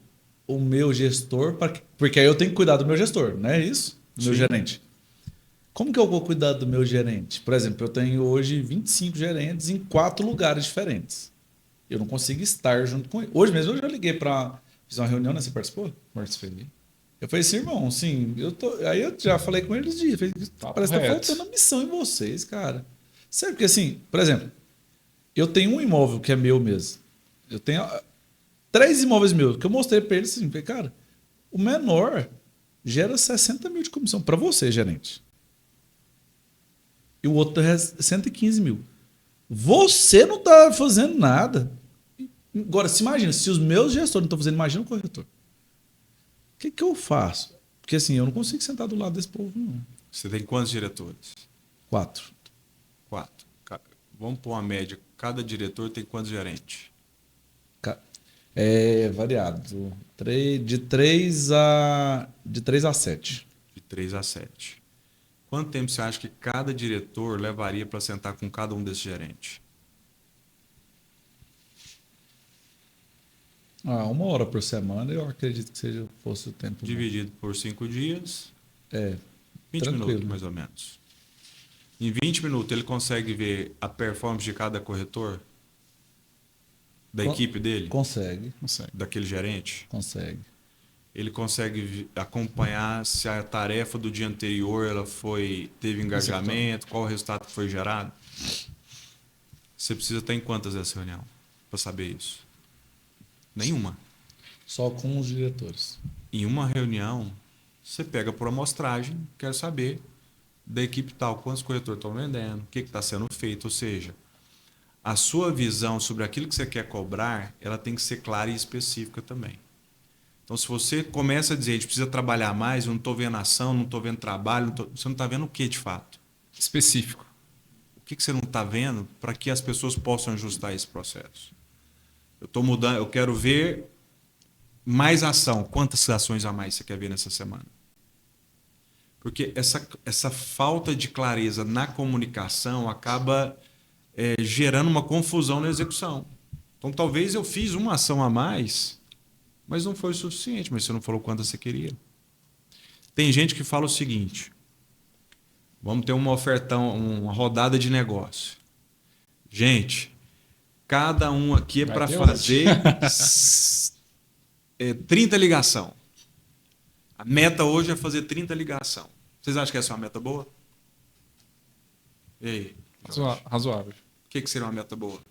o meu gestor? Porque aí eu tenho que cuidar do meu gestor, não é isso? Do meu gerente. Como que eu vou cuidar do meu gerente? Por exemplo, eu tenho hoje 25 gerentes em 4 lugares diferentes. Eu não consigo estar junto com ele. Hoje mesmo eu já liguei para... Fiz uma reunião, né? Você participou? Participei. Eu falei assim, irmão, assim, aí eu já falei com eles dias. Parece que tá faltando a missão em vocês, cara. Sério, porque assim, por exemplo, eu tenho um imóvel que é meu mesmo. Eu tenho 3 imóveis meus, que eu mostrei para eles assim, falei, cara, o menor gera 60 mil de comissão para você, gerente. E o outro é 115 mil. Você não tá fazendo nada. Agora, se imagina, se os meus gestores não estão fazendo, imagina o corretor. O que eu faço? Porque assim, eu não consigo sentar do lado desse povo, não. Você tem quantos diretores? 4. 4. Vamos pôr uma média. Cada diretor tem quantos gerentes? É variado. De 3 a 7. De 3 a 7. Quanto tempo você acha que cada diretor levaria para sentar com cada um desses gerentes? 1 hora por semana, eu acredito que fosse o tempo bom. Dividido por 5 dias, É, 20 tranquilo. minutos mais ou menos. Em 20 minutos ele consegue ver a performance de cada corretor? Da equipe dele? Consegue, Daquele gerente? consegue. Ele consegue acompanhar se a tarefa do dia anterior teve engajamento, qual o resultado que foi gerado? Você precisa estar em quantas dessa reunião para saber isso? Nenhuma. Só com os diretores. Em uma reunião, você pega por amostragem, quer saber da equipe tal, quantos corretores estão vendendo, o que está sendo feito, ou seja, a sua visão sobre aquilo que você quer cobrar, ela tem que ser clara e específica também. Então, se você começa a dizer, a gente precisa trabalhar mais, eu não estou vendo ação, não estou vendo trabalho, você não está vendo o que de fato? Específico. O que você não está vendo para que as pessoas possam ajustar esse processo? Eu estou mudando, eu quero ver mais ação. Quantas ações a mais você quer ver nessa semana? Porque essa falta de clareza na comunicação acaba gerando uma confusão na execução. Então, talvez eu fiz uma ação a mais, mas não foi o suficiente, mas você não falou quantas você queria. Tem gente que fala o seguinte: vamos ter uma ofertão, uma rodada de negócio. Gente, cada um aqui é para fazer 30 ligação. A meta hoje é fazer 30 ligação. Vocês acham que essa é uma meta boa? E aí? Razoável. O que seria uma meta boa?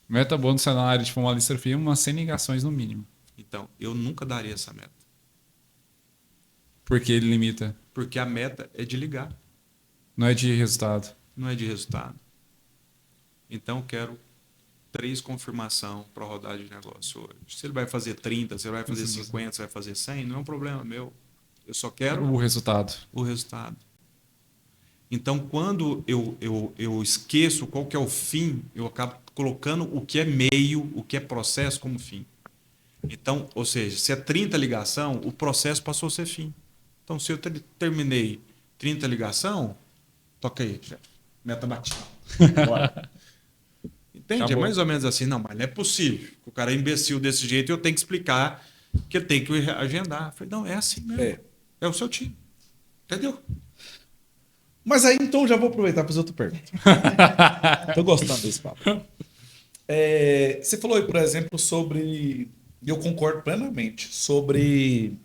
Meta boa no cenário de uma lista fria, umas 100 ligações no mínimo. Então, eu nunca daria essa meta. Porque ele limita. Porque a meta é de ligar, Não é de resultado. não é de resultado. Então, eu quero 3 confirmação para rodar de negócio hoje. Se ele vai fazer 30, se ele vai fazer 50, se vai fazer 100, não é um problema meu. Eu só quero O resultado. o resultado. Então, quando eu esqueço qual que é o fim, eu acabo colocando o que é meio, o que é processo como fim. Então, ou seja, se é 30 ligação, o processo passou a ser fim. Então, se eu terminei 30 ligação, toca aí, chefe. Meta batida. Bora. Entende? Acabou. É mais ou menos assim. Não, mas não é possível. O cara é imbecil desse jeito e eu tenho que explicar que ele tem que agendar. Eu falei, não, é assim mesmo. É o seu time. Entendeu? Mas aí, então, já vou aproveitar para fazer outra pergunta. Tô gostando desse papo. Você falou aí, por exemplo, sobre... E eu concordo plenamente. Sobre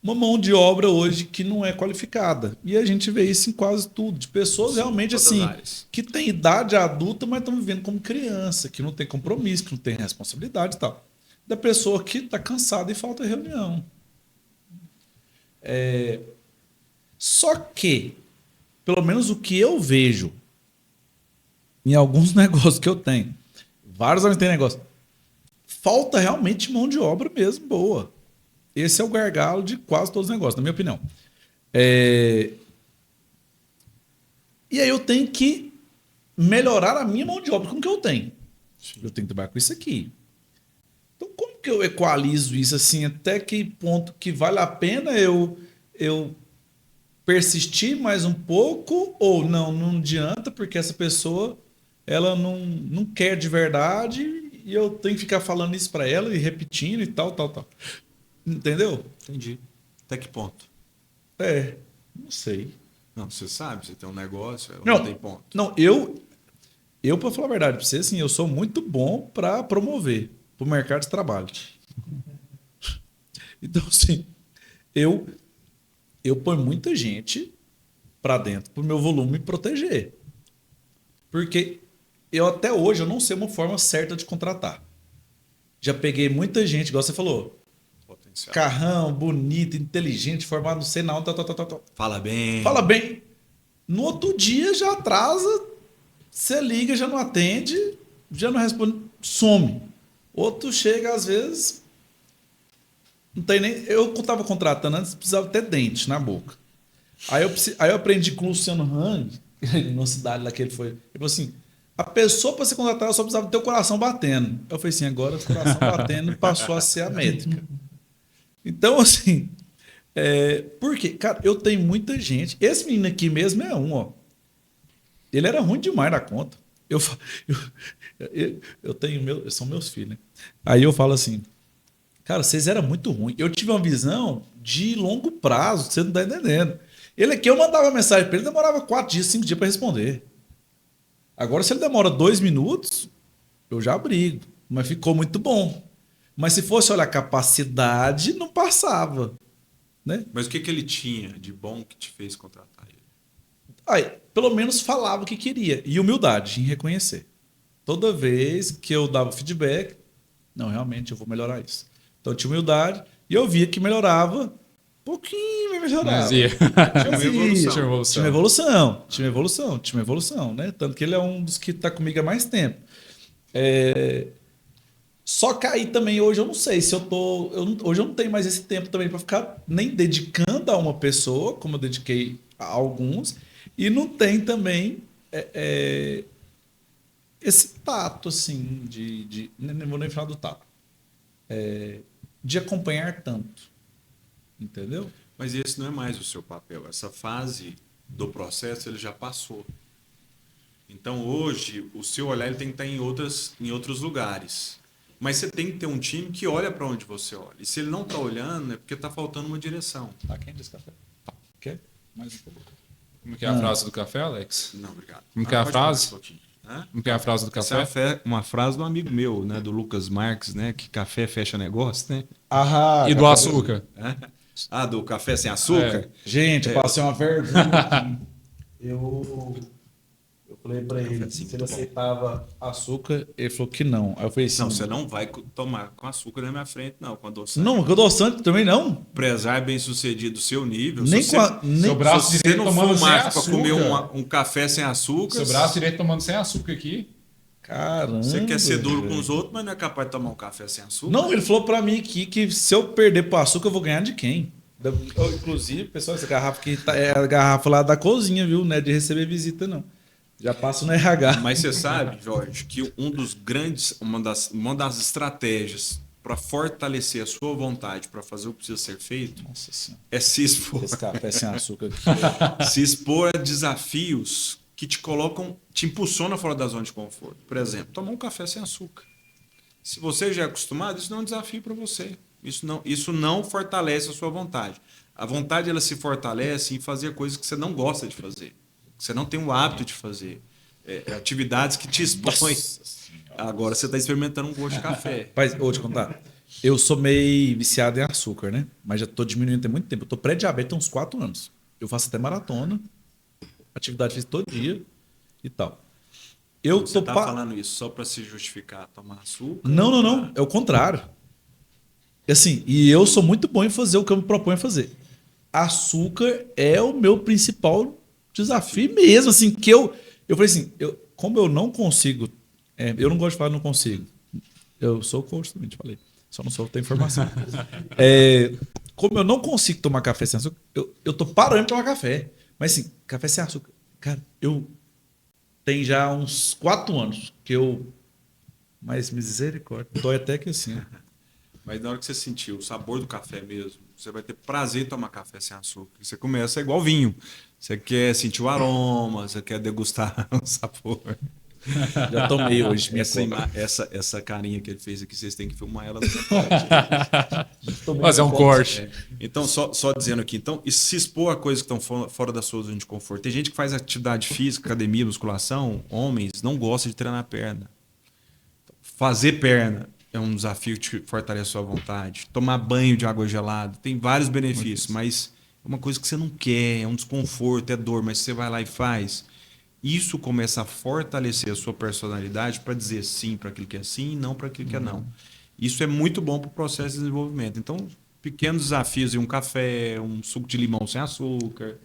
uma mão de obra hoje que não é qualificada. E a gente vê isso em quase tudo. De pessoas realmente todas assim, as áreas. que têm idade adulta, mas estão vivendo como criança, que não tem compromisso, que não tem responsabilidade e tal. Da pessoa que está cansada e falta reunião. Só que, pelo menos o que eu vejo em alguns negócios que eu tenho, vários anos tem negócio, falta realmente mão de obra mesmo boa. Esse é o gargalo de quase todos os negócios, na minha opinião. E aí eu tenho que melhorar a minha mão de obra com o que eu tenho. Sim. Eu tenho que trabalhar com isso aqui. Então, como que eu equalizo isso assim? Até que ponto que vale a pena eu persistir mais um pouco ou não adianta, porque essa pessoa ela não quer de verdade e eu tenho que ficar falando isso para ela e repetindo e tal. Entendeu? Entendi. Até que ponto? Não sei. Não, você sabe, você tem um negócio, não tem ponto. Não, eu para falar a verdade para você, assim, eu sou muito bom para promover para o mercado de trabalho. Então, assim, eu ponho muita gente para dentro para o meu volume proteger. Porque eu até hoje eu não sei uma forma certa de contratar. Já peguei muita gente, igual você falou, potencial. Carrão, bonito, inteligente, formado, não sei não, Fala bem. Fala bem. No outro dia já atrasa, você liga, já não atende, já não responde, some. Outro chega às vezes, não tem nem... Eu estava contratando antes, precisava ter dente na boca. Aí eu aprendi com o Luciano Hang, numa cidade lá que ele foi. Ele falou assim: a pessoa para ser contratada só precisava ter o coração batendo. Eu falei assim: agora o coração batendo passou a ser a métrica. Então, assim, por quê? Cara, eu tenho muita gente. Esse menino aqui mesmo é um, ó. Ele era ruim demais na conta. Eu tenho são meus filhos, né? Aí eu falo assim, cara, vocês eram muito ruins. Eu tive uma visão de longo prazo, você não tá entendendo. Ele aqui, eu mandava mensagem para ele, demorava 4 dias, 5 dias para responder. Agora, se ele demora 2 minutos, eu já brigo. Mas ficou muito bom. Mas se fosse olhar capacidade, não passava. Né? Mas o que ele tinha de bom que te fez contratar ele? Aí, pelo menos falava o que queria. E humildade em reconhecer. Toda vez que eu dava feedback, não, realmente eu vou melhorar isso. Então tinha humildade e eu via que melhorava, pouquinho mas melhorava. Mas ia. Tinha uma evolução, né? Tanto que ele é um dos que está comigo há mais tempo. Só que aí também hoje eu não sei se hoje eu não tenho mais esse tempo também para ficar nem dedicando a uma pessoa, como eu dediquei a alguns, e não tem também esse tato, assim, não vou nem falar do tato, de acompanhar tanto. Entendeu? Mas esse não é mais o seu papel. Essa fase do processo ele já passou. Então hoje o seu olhar ele tem que estar em outros lugares. Mas você tem que ter um time que olha para onde você olha. E se ele não está olhando, é porque está faltando uma direção. Tá quente esse café? Quer? Mais um pouco. Como que é a frase do café, Alex? Não, obrigado. Como que é a pode frase? falar um pouquinho. Hã? Como que é a frase do café? Essa é uma frase do amigo meu, né, do Lucas Marques, né, que café fecha negócio, né? E do açúcar? Ah, do café sem açúcar? Gente, eu passei uma vergonha aqui. Eu falei pra ele se ele aceitava açúcar, ele falou que não. Aí eu falei assim... Não, você não vai tomar com açúcar na minha frente, não, com adoçante. Não, com adoçante também não. Empresário bem sucedido do seu nível. Nem se com a... Nem... Seu braço se você direito não tomando for sem marca para açúcar. comer um café sem açúcar... Seu braço direito tomando sem açúcar aqui. Caramba. Você quer ser duro com os outros, mas não é capaz de tomar um café sem açúcar? Não, ele falou pra mim aqui que se eu perder pro açúcar, eu vou ganhar de quem? Inclusive, pessoal, essa garrafa aqui é a garrafa lá da cozinha, viu? Não é de receber visita, não. Já passo no RH. Mas você sabe, Jorge, que uma das estratégias para fortalecer a sua vontade para fazer o que precisa ser feito Nossa senhora. é se expor. Esse café sem açúcar aqui. Se expor a desafios que te impulsionam fora da zona de conforto. Por exemplo, tomar um café sem açúcar. Se você já é acostumado, isso não é um desafio para você. Isso não fortalece a sua vontade. A vontade ela se fortalece em fazer coisas que você não gosta de fazer, que você não tem o hábito de fazer. Atividades que te expõem. Agora você está experimentando um gosto de café. Mas, vou te contar. Eu sou meio viciado em açúcar, né? Mas já estou diminuindo tem muito tempo. Eu estou pré-diabetes há uns 4 anos. Eu faço até maratona, atividade física todo dia e tal. Você está falando isso só para se justificar tomar açúcar? Não. É o contrário. Assim, e eu sou muito bom em fazer o que eu me proponho a fazer. Açúcar é o meu principal desafio mesmo, assim, que eu falei assim, como eu não consigo, eu não gosto de falar não consigo. Eu sou coach também, te falei. Só não soltei informação. Como eu não consigo tomar café sem açúcar, eu tô parando de tomar café. Mas assim, café sem açúcar, cara, tem já uns 4 anos que mas misericórdia, dói até que assim. Mas na hora que você sentir o sabor do café mesmo, você vai ter prazer em tomar café sem açúcar. Você começa igual vinho. Você quer sentir o aroma, você quer degustar o sabor. Já tomei hoje. Essa carinha que ele fez aqui, vocês têm que filmar ela. Fazer um corte. Então, só dizendo aqui, então, e se expor a coisas que estão fora da sua zona de conforto. Tem gente que faz atividade física, academia, musculação, homens, não gosta de treinar perna. Fazer perna é um desafio que te fortalece a sua vontade. Tomar banho de água gelada tem vários benefícios, mas é uma coisa que você não quer, é um desconforto, é dor, mas você vai lá e faz. Isso começa a fortalecer a sua personalidade para dizer sim para aquilo que é sim e não para aquilo que é não. Isso é muito bom para o processo de desenvolvimento. Então, pequenos desafios, um café, um suco de limão sem açúcar,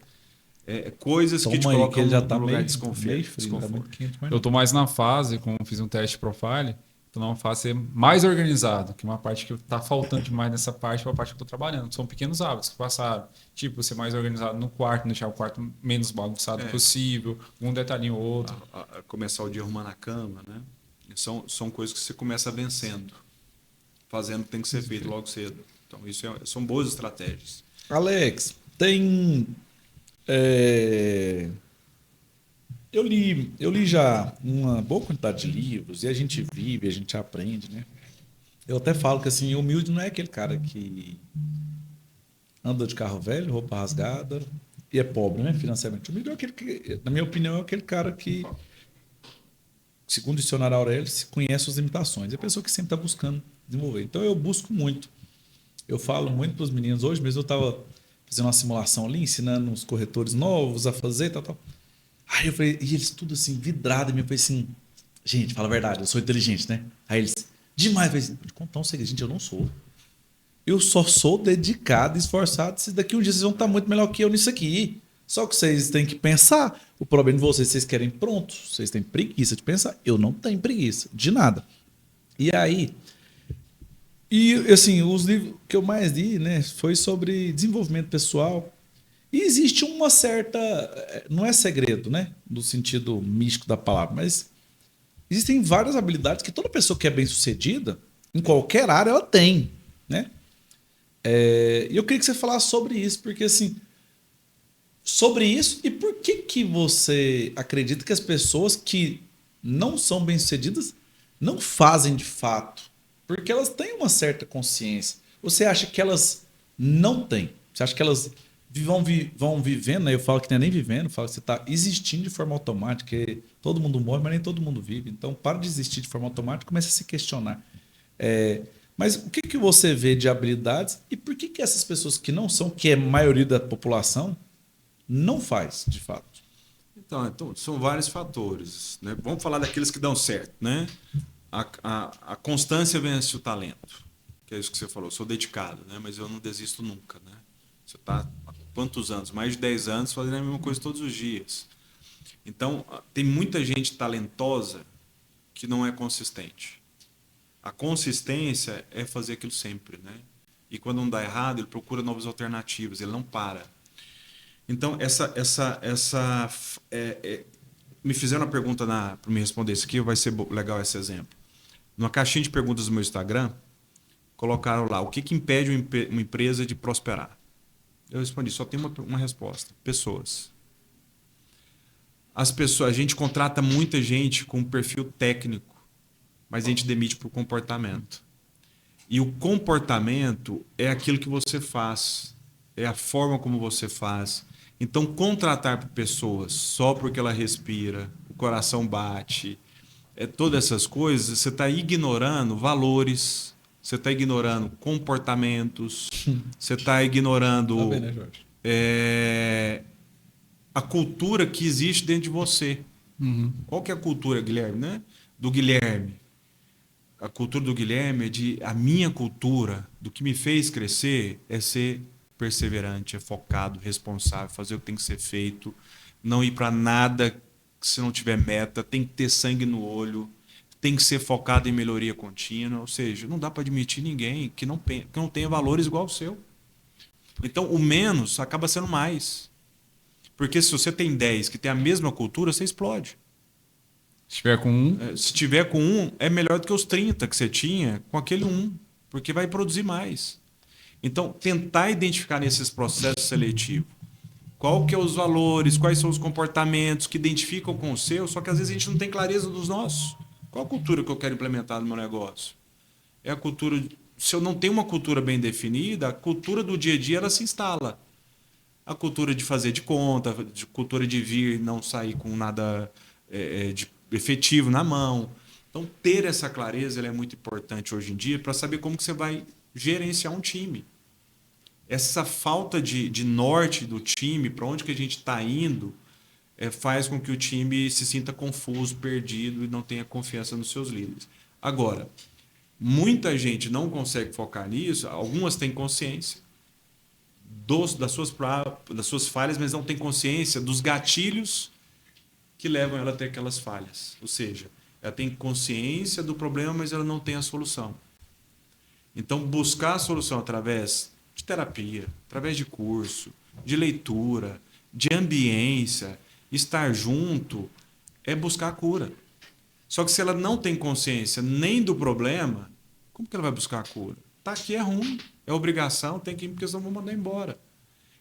coisas que te colocam que ele já num tá lugar meio de desconforto. frio, tá muito quente, mas Eu tô mais na fase, como fiz um teste profile, Então, não faço ser mais organizado, que é uma parte que está faltando demais nessa parte, é a parte que eu estou trabalhando. São pequenos hábitos que passaram. Tipo, ser mais organizado no quarto, deixar o quarto menos bagunçado possível, um detalhinho ou outro. Começar o dia arrumando a cama, né? São coisas que você começa vencendo, fazendo o que tem que ser feito logo cedo. Então, são boas estratégias. Alex, tem. Eu li já uma boa quantidade de livros e a gente vive, a gente aprende, né? Eu até falo que assim, humilde não é aquele cara que anda de carro velho, roupa rasgada e é pobre, né? Financeiramente. Humilde é aquele que, na minha opinião, é aquele cara que, segundo o dicionário Aurelius, conhece as limitações. É a pessoa que sempre está buscando desenvolver. Então eu busco muito. Eu falo muito para os meninos. Hoje mesmo eu estava fazendo uma simulação ali, ensinando os corretores novos a fazer, tal, tal. Aí eu falei, e eles tudo assim, vidrado em mim. Eu falei assim, gente, fala a verdade, eu sou inteligente, né? Aí eles, demais. Eu falei assim, vou te contar um segredo, gente, eu não sou. Eu só sou dedicado, esforçado. Se daqui um dia vocês vão estar muito melhor que eu nisso aqui. Só que vocês têm que pensar. O problema de vocês querem pronto. Vocês têm preguiça de pensar. Eu não tenho preguiça de nada. E aí, assim, os livros que eu mais li, né, foi sobre desenvolvimento pessoal. E existe uma certa, não é segredo, né, no sentido místico da palavra, mas existem várias habilidades que toda pessoa que é bem-sucedida, em qualquer área, ela tem, né? E eu queria que você falasse sobre isso, porque assim, sobre isso e por que que você acredita que as pessoas que não são bem-sucedidas não fazem de fato? Porque elas têm uma certa consciência. Você acha que elas não têm? Você acha que elas vão vivendo, né? Eu falo que não é nem vivendo, eu falo que você está existindo de forma automática, que todo mundo morre, mas nem todo mundo vive. Então, para de existir de forma automática e comece a se questionar. Mas o que que você vê de habilidades e por que que essas pessoas que não são, que é a maioria da população, não faz, de fato? Então, são vários fatores, né? Vamos falar daqueles que dão certo, né? A constância vence o talento, que é isso que você falou. Eu sou dedicado, né? Mas eu não desisto nunca, né? Você está há quantos anos? Mais de 10 anos fazendo a mesma coisa todos os dias. Então, tem muita gente talentosa que não é consistente. A consistência é fazer aquilo sempre, né? E quando não dá errado, ele procura novas alternativas, ele não para. Então, me fizeram uma pergunta para me responder isso aqui, vai ser legal esse exemplo. Numa caixinha de perguntas do meu Instagram, colocaram lá, o que impede uma empresa de prosperar? Eu respondi, só tem uma resposta, pessoas. As pessoas, a gente contrata muita gente com perfil técnico, mas a gente demite por comportamento. E o comportamento é aquilo que você faz, é a forma como você faz. Então, contratar pessoas só porque ela respira, o coração bate, todas essas coisas, você está ignorando valores, você está ignorando comportamentos, você está ignorando Tá bem, né, Jorge? a cultura que existe dentro de você. Qual que é a cultura, Guilherme, né? Do Guilherme. A cultura do Guilherme a minha cultura, do que me fez crescer, é ser perseverante, é focado, responsável, fazer o que tem que ser feito, não ir para nada se não tiver meta, tem que ter sangue no olho, tem que ser focado em melhoria contínua, ou seja, não dá para admitir ninguém que não tenha valores igual ao seu. Então, o menos acaba sendo mais. Porque se você tem 10 que tem a mesma cultura, você explode. Se tiver com um, Se tiver com um, é melhor do que os 30 que você tinha com aquele um, porque vai produzir mais. Então, tentar identificar nesses processos seletivos qual que é os valores, quais são os comportamentos que identificam com o seu, só que às vezes a gente não tem clareza dos nossos. Qual a cultura que eu quero implementar no meu negócio? É a cultura... Se eu não tenho uma cultura bem definida, a cultura do dia a dia ela se instala. A cultura de fazer de conta, a cultura de vir e não sair com nada de efetivo na mão. Então, ter essa clareza ela é muito importante hoje em dia para saber como que você vai gerenciar um time. Essa falta de norte do time, para onde que a gente está indo, faz com que o time se sinta confuso, perdido e não tenha confiança nos seus líderes. Agora, muita gente não consegue focar nisso, algumas têm consciência das suas falhas, mas não têm consciência dos gatilhos que levam ela a ter aquelas falhas. Ou seja, Ela tem consciência do problema, mas ela não tem a solução. Então, buscar a solução através de terapia, através de curso, de leitura, de ambiência, estar junto, é buscar a cura. Só que se ela não tem consciência nem do problema, como que ela vai buscar a cura? Tá aqui é ruim, é obrigação, tem que ir porque senão vão mandar embora.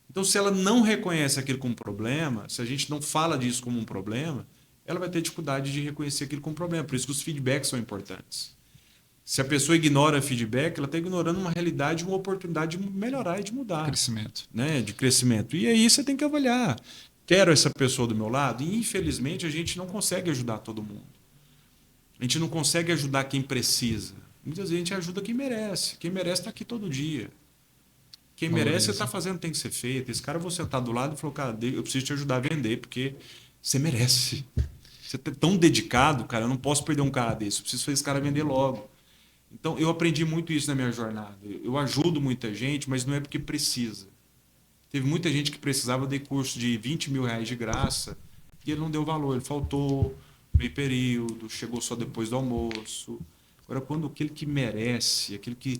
Então, se ela não reconhece aquilo como problema, se a gente não fala disso como um problema, ela vai ter dificuldade de reconhecer aquilo como problema. Por isso que os feedbacks são importantes. Se a pessoa ignora feedback, ela está ignorando uma realidade, uma oportunidade de melhorar e de mudar. Crescimento. Né? De crescimento. E aí você tem que avaliar. Quero essa pessoa do meu lado? E, infelizmente, a gente não consegue ajudar todo mundo. A gente não consegue ajudar quem precisa. Muitas vezes a gente ajuda quem merece. Quem merece está aqui todo dia. Quem merece, você está fazendo, tem que ser feito. Esse cara, você está do lado e falou, cara, eu preciso te ajudar a vender, porque você merece. Você é tão dedicado, cara, eu não posso perder um cara desse. Eu preciso fazer esse cara vender logo. Então, eu aprendi muito isso na minha jornada. Eu ajudo muita gente, mas não é porque precisa. Teve muita gente que precisava, eu dei curso de 20 mil reais de graça e ele não deu valor. Ele faltou meio período, chegou só depois do almoço. Agora, quando aquele que merece, aquele que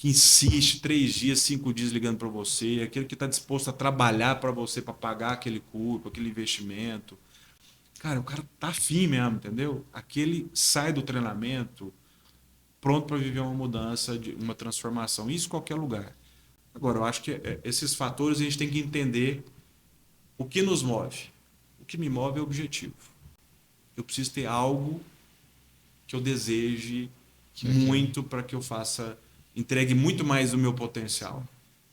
insiste 3 dias, 5 dias ligando para você, aquele que está disposto a trabalhar para você, para pagar aquele curso, aquele investimento. Cara, o cara tá afim mesmo, entendeu? Aquele sai do treinamento pronto para viver uma mudança, uma transformação. Isso em qualquer lugar. Agora, eu acho que esses fatores a gente tem que entender o que nos move. O que me move é o objetivo. Eu preciso ter algo que eu deseje muito para que eu faça, entregue muito mais do meu potencial.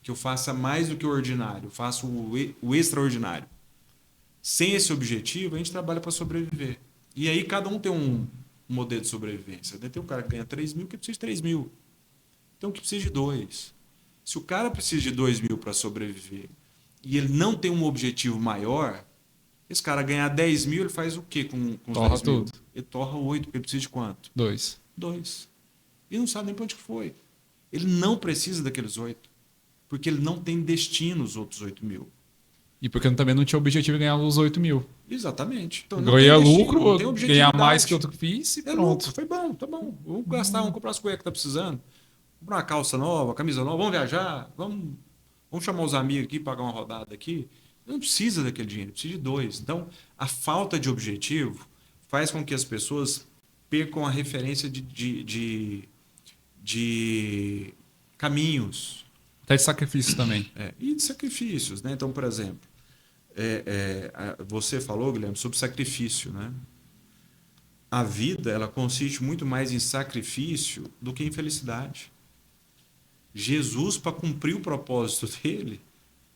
Que eu faça mais do que o ordinário, faça o extraordinário. Sem esse objetivo, a gente trabalha para sobreviver. E aí cada um tem um modelo de sobrevivência. Tem um cara que ganha 3 mil que precisa de 3 mil. Tem um que precisa de 2. Se o cara precisa de 2 mil para sobreviver e ele não tem um objetivo maior, esse cara ganhar 10 mil, ele faz o quê com os Torra 10 mil? tudo. Ele torra 8, porque ele precisa de quanto? 2. 2. Ele não sabe nem para onde que foi. Ele não precisa daqueles 8, porque ele não tem destino os outros 8 mil. E porque eu também não tinha objetivo de ganhar os 8 mil. Exatamente. Então, não Ganhar tem destino, lucro, não tem objetividade. ganhar mais que eu fiz e É pronto. lucro, foi bom, tá bom. Vamos gastar, vamos comprar as cuecas que tá precisando. Comprar uma calça nova, camisa nova, vamos viajar, vamos chamar os amigos aqui, pagar uma rodada aqui. Não precisa daquele dinheiro, precisa de 2. Então, a falta de objetivo faz com que as pessoas percam a referência de caminhos. Até de sacrifício também. E de sacrifícios, né? Então, por exemplo, você falou, Guilherme, sobre sacrifício, né? A vida, ela consiste muito mais em sacrifício do que em felicidade. Jesus, para cumprir o propósito dele,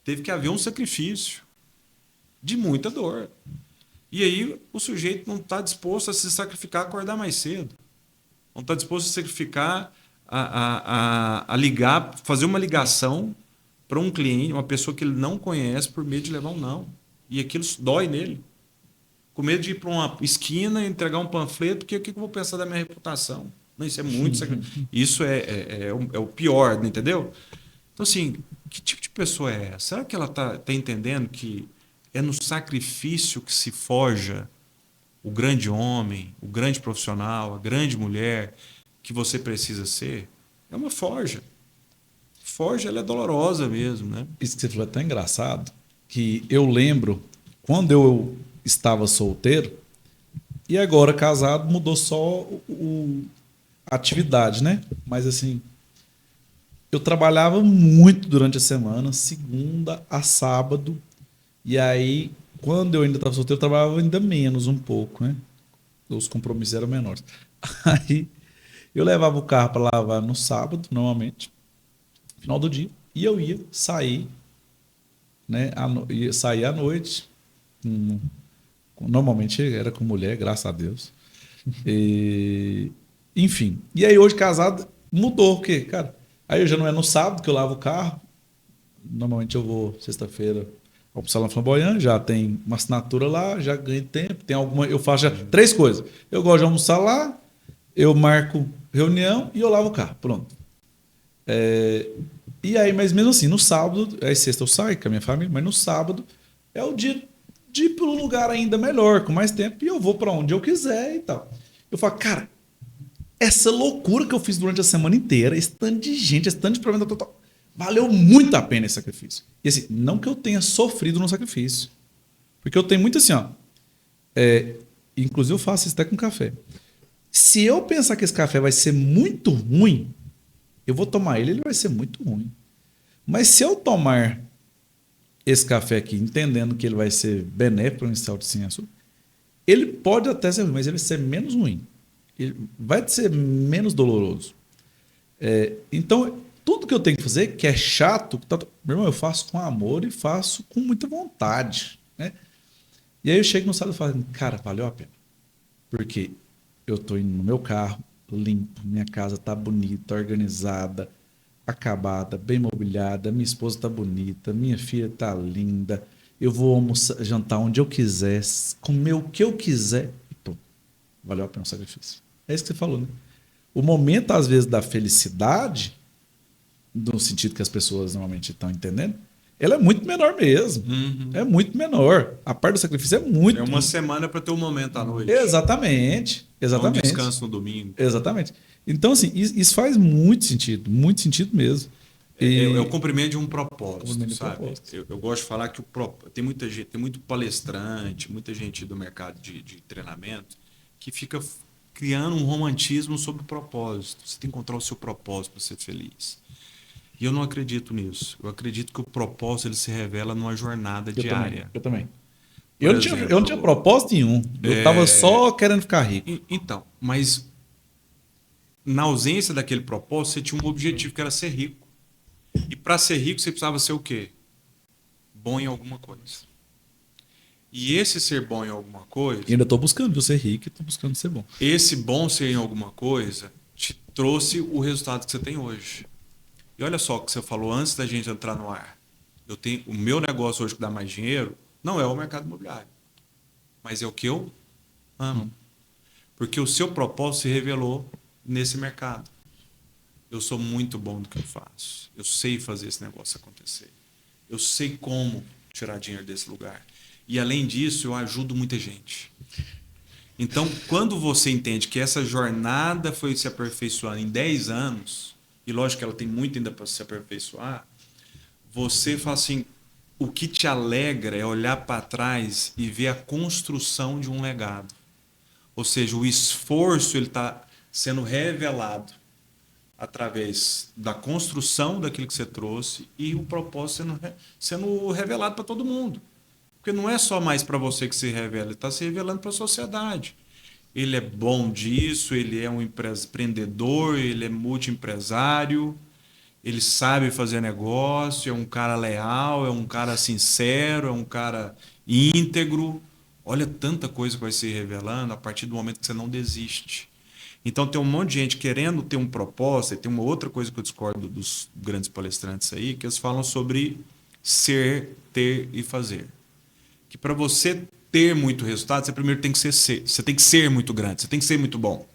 teve que haver um sacrifício de muita dor. E aí o sujeito não está disposto a se sacrificar, a acordar mais cedo. Não está disposto a sacrificar, a ligar, fazer uma ligação para um cliente, uma pessoa que ele não conhece, por medo de levar um não. E aquilo dói nele. Com medo de ir para uma esquina e entregar um panfleto, porque o que eu vou pensar da minha reputação? Não, isso é muito sacrifício. Isso é o pior, entendeu? Então, assim, que tipo de pessoa é essa? Será que ela está entendendo que é no sacrifício que se forja o grande homem, o grande profissional, a grande mulher que você precisa ser? É uma forja. Forja, ela é dolorosa mesmo, né? Isso que você falou é tão engraçado que eu lembro quando eu estava solteiro e agora casado mudou só a atividade, né? Mas assim, eu trabalhava muito durante a semana, segunda a sábado, e aí quando eu ainda estava solteiro eu trabalhava ainda menos um pouco, né? Os compromissos eram menores. Aí eu levava o carro para lavar no sábado, normalmente, final do dia, e eu ia sair, né? Ia sair à noite. Normalmente era com mulher, graças a Deus. Enfim. E aí hoje casado mudou, porque, cara, aí eu já não é no sábado que eu lavo o carro. Normalmente eu vou sexta-feira almoçar lá na Flamboyant, já tem uma assinatura lá, já ganho tempo, tem alguma, eu faço já 3 coisas. Eu gosto de almoçar lá, eu marco reunião e eu lavo o carro. Pronto. E aí, mas mesmo assim, no sábado, aí sexta eu saio com a minha família, mas no sábado é o dia de ir para um lugar ainda melhor, com mais tempo, e eu vou para onde eu quiser e tal. Eu falo, cara, essa loucura que eu fiz durante a semana inteira, esse tanto de gente, esse tanto de problema, valeu muito a pena esse sacrifício. E assim, não que eu tenha sofrido no sacrifício. Porque eu tenho muito assim, ó. Inclusive eu faço isso até com café. Se eu pensar que esse café vai ser muito ruim, eu vou tomar ele vai ser muito ruim. Mas se eu tomar esse café aqui, entendendo que ele vai ser benéfico para o saúde sem açúcar, ele pode até ser ruim, mas ele vai ser menos ruim. Ele vai ser menos doloroso. Então, tudo que eu tenho que fazer, que é chato, meu irmão, eu faço com amor e faço com muita vontade. Né? E aí eu chego no sábado e falo, cara, valeu a pena. Porque eu estou indo no meu carro, limpo, minha casa está bonita, organizada, acabada, bem mobiliada, minha esposa está bonita, minha filha está linda, eu vou almoçar, jantar onde eu quiser, comer o que eu quiser, e pô, valeu a pena o sacrifício. É isso que você falou, né? O momento, às vezes, da felicidade, no sentido que as pessoas normalmente estão entendendo, ela é muito menor mesmo. É muito menor. A parte do sacrifício é muito. É uma semana para ter um momento à noite. Exatamente. Exatamente. Um descanso no domingo. Exatamente. Então, assim, isso faz muito sentido mesmo. É o cumprimento de um propósito, sabe? Propósito. Eu gosto de falar que tem muita gente, tem muito palestrante, muita gente do mercado de treinamento que fica criando um romantismo sobre o propósito. Você tem que encontrar o seu propósito para ser feliz. E eu não acredito nisso. Eu acredito que o propósito ele se revela numa jornada diária. Eu também. Eu não tinha propósito nenhum. Eu estava só querendo ficar rico. Então, mas na ausência daquele propósito, você tinha um objetivo que era ser rico. E para ser rico, você precisava ser o quê? Bom em alguma coisa. E esse ser bom em alguma coisa... E ainda estou buscando ser rico e estou buscando ser bom. Esse bom ser em alguma coisa te trouxe o resultado que você tem hoje. E olha só o que você falou antes da gente entrar no ar. O meu negócio hoje que dá mais dinheiro não é o mercado imobiliário. Mas é o que eu amo. Porque o seu propósito se revelou nesse mercado. Eu sou muito bom no que eu faço. Eu sei fazer esse negócio acontecer. Eu sei como tirar dinheiro desse lugar. E além disso, eu ajudo muita gente. Então, quando você entende que essa jornada foi se aperfeiçoando em 10 anos, e lógico que ela tem muito ainda para se aperfeiçoar, você fala assim, o que te alegra é olhar para trás e ver a construção de um legado. Ou seja, o esforço ele está sendo revelado através da construção daquilo que você trouxe e o propósito sendo revelado para todo mundo. Porque não é só mais para você que se revela, ele está se revelando para a sociedade. Ele é bom disso, ele é um empreendedor, ele é multiempresário, ele sabe fazer negócio, é um cara leal, é um cara sincero, é um cara íntegro. Olha tanta coisa que vai se revelando a partir do momento que você não desiste. Então tem um monte de gente querendo ter um propósito, e tem uma outra coisa que eu discordo dos grandes palestrantes aí, que eles falam sobre ser, ter e fazer. Que para você ter muito resultado, você primeiro tem que você tem que ser muito grande, você tem que ser muito bom.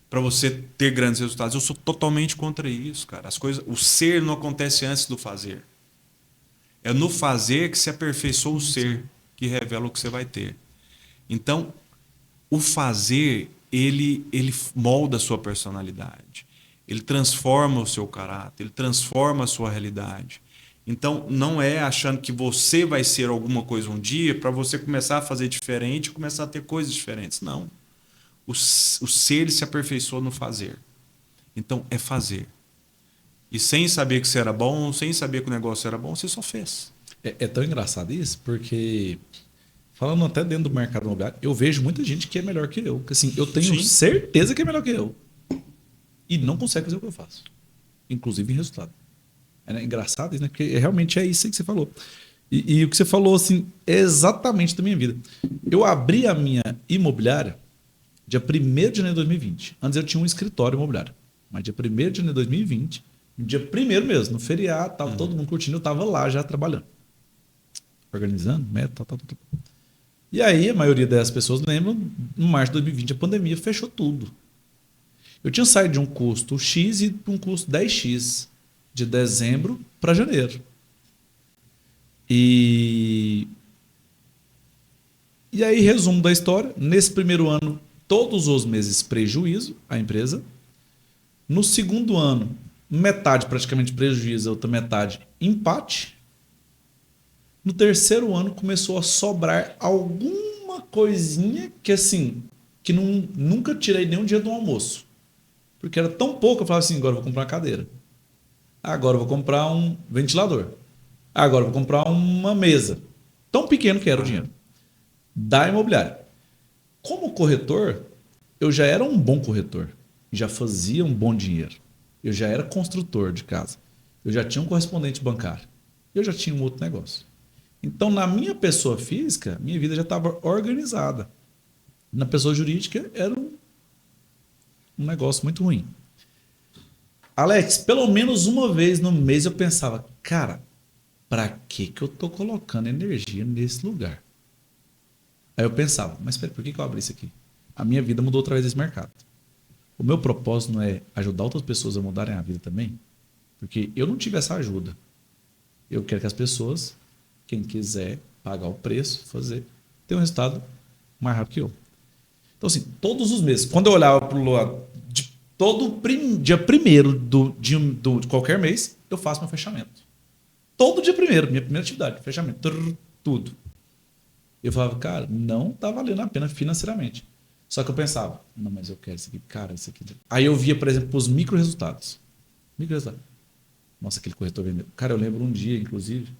Para você ter grandes resultados. Eu sou totalmente contra isso, cara. O ser não acontece antes do fazer. É no fazer que se aperfeiçoa o ser, que revela o que você vai ter. Então, o fazer, ele molda a sua personalidade. Ele transforma o seu caráter, ele transforma a sua realidade. Então, não é achando que você vai ser alguma coisa um dia para você começar a fazer diferente e começar a ter coisas diferentes. Não. O ser ele se aperfeiçoa no fazer. Então, é fazer. E sem saber que você era bom, sem saber que o negócio era bom, você só fez. É tão engraçado isso, porque falando até dentro do mercado imobiliário, eu vejo muita gente que é melhor que eu. Que, assim, eu tenho certeza que é melhor que eu. E não consegue fazer o que eu faço. Inclusive em resultado. É engraçado isso, né? Porque realmente é isso aí que você falou. E o que você falou, assim, é exatamente da minha vida. Eu abri a minha imobiliária dia 1º de janeiro de 2020. Antes eu tinha um escritório imobiliário. Mas dia 1º de janeiro de 2020, dia 1º mesmo, no feriado, tava todo mundo curtindo, eu estava lá já trabalhando. Organizando, meta, tal. E aí, a maioria das pessoas lembram, em março de 2020, a pandemia fechou tudo. Eu tinha saído de um custo X e para um custo 10X, de dezembro para janeiro. E aí, resumo da história, nesse primeiro ano, todos os meses prejuízo a empresa. No segundo ano, metade praticamente prejuízo, a outra metade empate. No terceiro ano começou a sobrar alguma coisinha que assim, que nunca tirei nenhum dia do almoço. Porque era tão pouco, eu falava assim, agora eu vou comprar uma cadeira. Agora eu vou comprar um ventilador. Agora eu vou comprar uma mesa. Tão pequeno que era o dinheiro. Da imobiliária. Como corretor, eu já era um bom corretor. Já fazia um bom dinheiro. Eu já era construtor de casa. Eu já tinha um correspondente bancário. Eu já tinha um outro negócio. Então, na minha pessoa física, minha vida já estava organizada. Na pessoa jurídica, era um negócio muito ruim. Alex, pelo menos uma vez no mês eu pensava, cara, para que eu tô colocando energia nesse lugar? Aí eu pensava, mas espera, por que eu abri isso aqui? A minha vida mudou através desse mercado. O meu propósito não é ajudar outras pessoas a mudarem a vida também? Porque eu não tive essa ajuda. Eu quero que as pessoas, quem quiser pagar o preço, fazer, tenha um resultado mais rápido que eu. Então, assim, todos os meses, quando eu olhava para o lado, dia 1º de qualquer mês, eu faço meu fechamento. Todo dia 1º, minha primeira atividade, fechamento, tudo. Eu falava, cara, não tá valendo a pena financeiramente. Só que eu pensava, não, mas eu quero isso aqui, cara, isso aqui. Aí eu via, por exemplo, os micro resultados. Nossa, aquele corretor vendeu. Cara, eu lembro um dia, inclusive,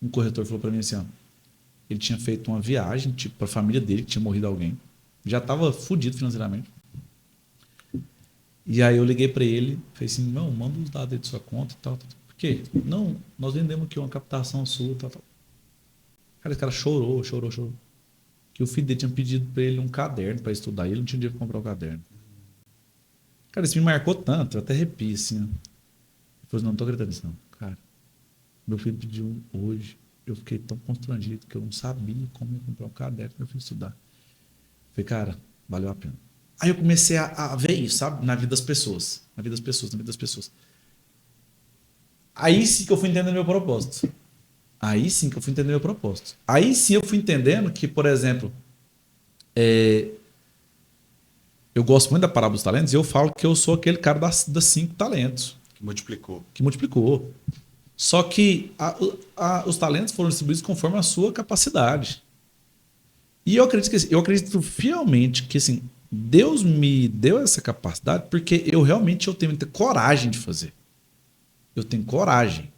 um corretor falou para mim assim, ó, ele tinha feito uma viagem, tipo, para a família dele, que tinha morrido alguém. Já estava fudido financeiramente. E aí eu liguei para ele, falei assim, não, manda os dados aí de sua conta e tal. Por quê? Não, nós vendemos aqui uma captação sua, tal. Cara, esse cara chorou. Que o filho dele tinha pedido para ele um caderno para estudar. E ele não tinha dinheiro para comprar o caderno. Cara, isso me marcou tanto, eu até arrepio, assim. Ó. Eu falei, não tô acreditando nisso, não. Cara, meu filho pediu hoje. Eu fiquei tão constrangido que eu não sabia como ia comprar um caderno para meu filho estudar. Eu falei, cara, valeu a pena. Aí eu comecei a ver isso, sabe? Na vida das pessoas. Aí sim que eu fui entendendo meu propósito. Aí sim eu fui entendendo que, por exemplo, eu gosto muito da parábola dos talentos e eu falo que eu sou aquele cara das 5 talentos. Que multiplicou. Só que os talentos foram distribuídos conforme a sua capacidade. E eu acredito fielmente que assim, Deus me deu essa capacidade porque eu tenho muita coragem de fazer. Eu tenho coragem.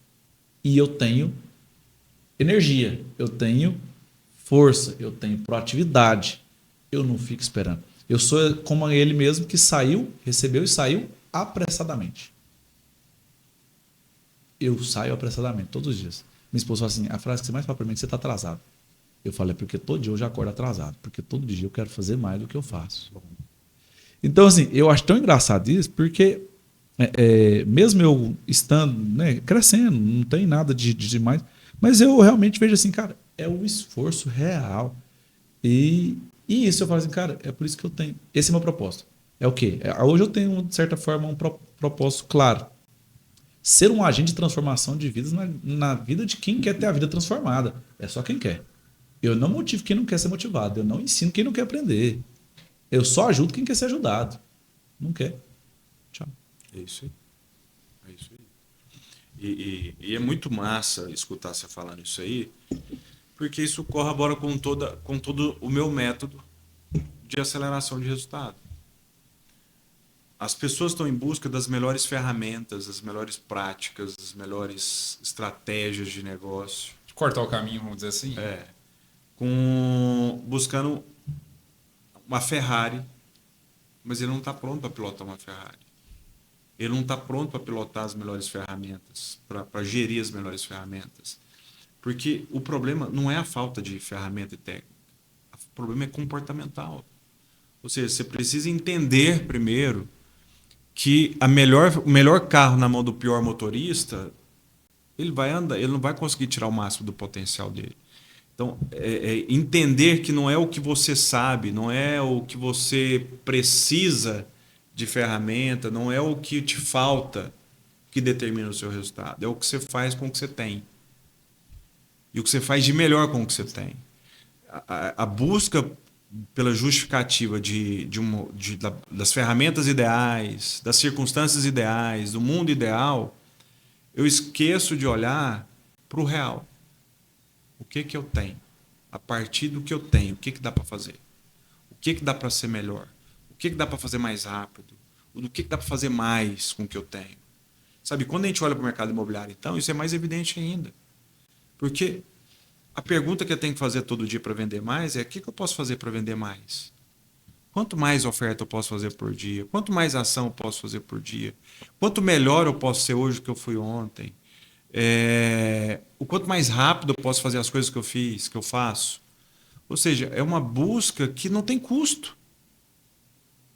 E eu tenho energia. Eu tenho força. Eu tenho proatividade. Eu não fico esperando. Eu sou como ele mesmo que recebeu e saiu apressadamente. Eu saio apressadamente todos os dias. Minha esposa fala assim, a frase que você mais fala para mim é que você está atrasado. Eu falo, é porque todo dia eu já acordo atrasado. Porque todo dia eu quero fazer mais do que eu faço. Então, assim, eu acho tão engraçado isso, porque mesmo eu estando, né, crescendo, não tem nada de demais, mas eu realmente vejo assim, cara, é o esforço real. E isso eu falo assim, cara, é por isso que eu tenho. Esse é o meu propósito. É o quê? Hoje eu tenho, de certa forma, um propósito claro. Ser um agente de transformação de vidas na vida de quem quer ter a vida transformada. É só quem quer. Eu não motivo quem não quer ser motivado. Eu não ensino quem não quer aprender. Eu só ajudo quem quer ser ajudado. Não quer. Tchau. É isso aí. E é muito massa escutar você falando isso aí, porque isso corrobora com todo o meu método de aceleração de resultado. As pessoas estão em busca das melhores ferramentas, das melhores práticas, das melhores estratégias de negócio. De cortar o caminho, vamos dizer assim. Buscando uma Ferrari, mas ele não está pronto para pilotar uma Ferrari. Ele não está pronto para pilotar as melhores ferramentas, para gerir as melhores ferramentas. Porque o problema não é a falta de ferramenta e técnica. O problema é comportamental. Ou seja, você precisa entender primeiro que o melhor carro na mão do pior motorista, ele não vai conseguir tirar o máximo do potencial dele. Então, entender que não é o que você sabe, não é o que você precisa de ferramenta, não é o que te falta que determina o seu resultado. É o que você faz com o que você tem. E o que você faz de melhor com o que você tem. A busca pela justificativa das ferramentas ideais, das circunstâncias ideais, do mundo ideal, eu esqueço de olhar para o real. O que que eu tenho? A partir do que eu tenho, o que que dá para fazer? O que que dá para ser melhor? O que que dá para fazer mais rápido? O que dá para fazer mais com o que eu tenho? Sabe, quando a gente olha para o mercado imobiliário, então, isso é mais evidente ainda. Porque a pergunta que eu tenho que fazer todo dia para vender mais é: o que eu posso fazer para vender mais? Quanto mais oferta eu posso fazer por dia? Quanto mais ação eu posso fazer por dia? Quanto melhor eu posso ser hoje do que eu fui ontem? O quanto mais rápido eu posso fazer as coisas que eu fiz, que eu faço? Ou seja, é uma busca que não tem custo.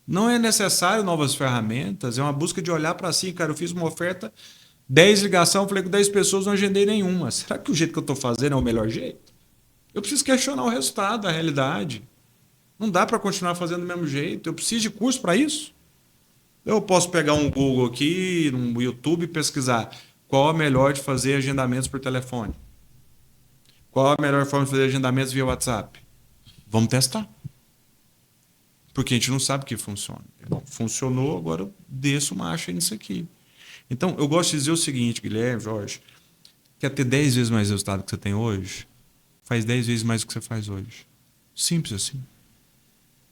Não é necessário novas ferramentas, é uma busca de olhar para si. Cara, eu fiz uma oferta, 10 ligações, falei com 10 pessoas, não agendei nenhuma. Será que o jeito que eu estou fazendo é o melhor jeito? Eu preciso questionar o resultado, a realidade. Não dá para continuar fazendo do mesmo jeito. Eu preciso de curso para isso. Eu posso pegar um Google aqui, no YouTube, e pesquisar qual a melhor de fazer agendamentos por telefone. Qual a melhor forma de fazer agendamentos via WhatsApp? Vamos testar. Porque a gente não sabe o que funciona. Bom, funcionou, agora eu desço marcha nisso aqui. Então, eu gosto de dizer o seguinte, Guilherme, Jorge: quer ter 10 vezes mais resultado que você tem hoje? Faz 10 vezes mais do que você faz hoje. Simples assim.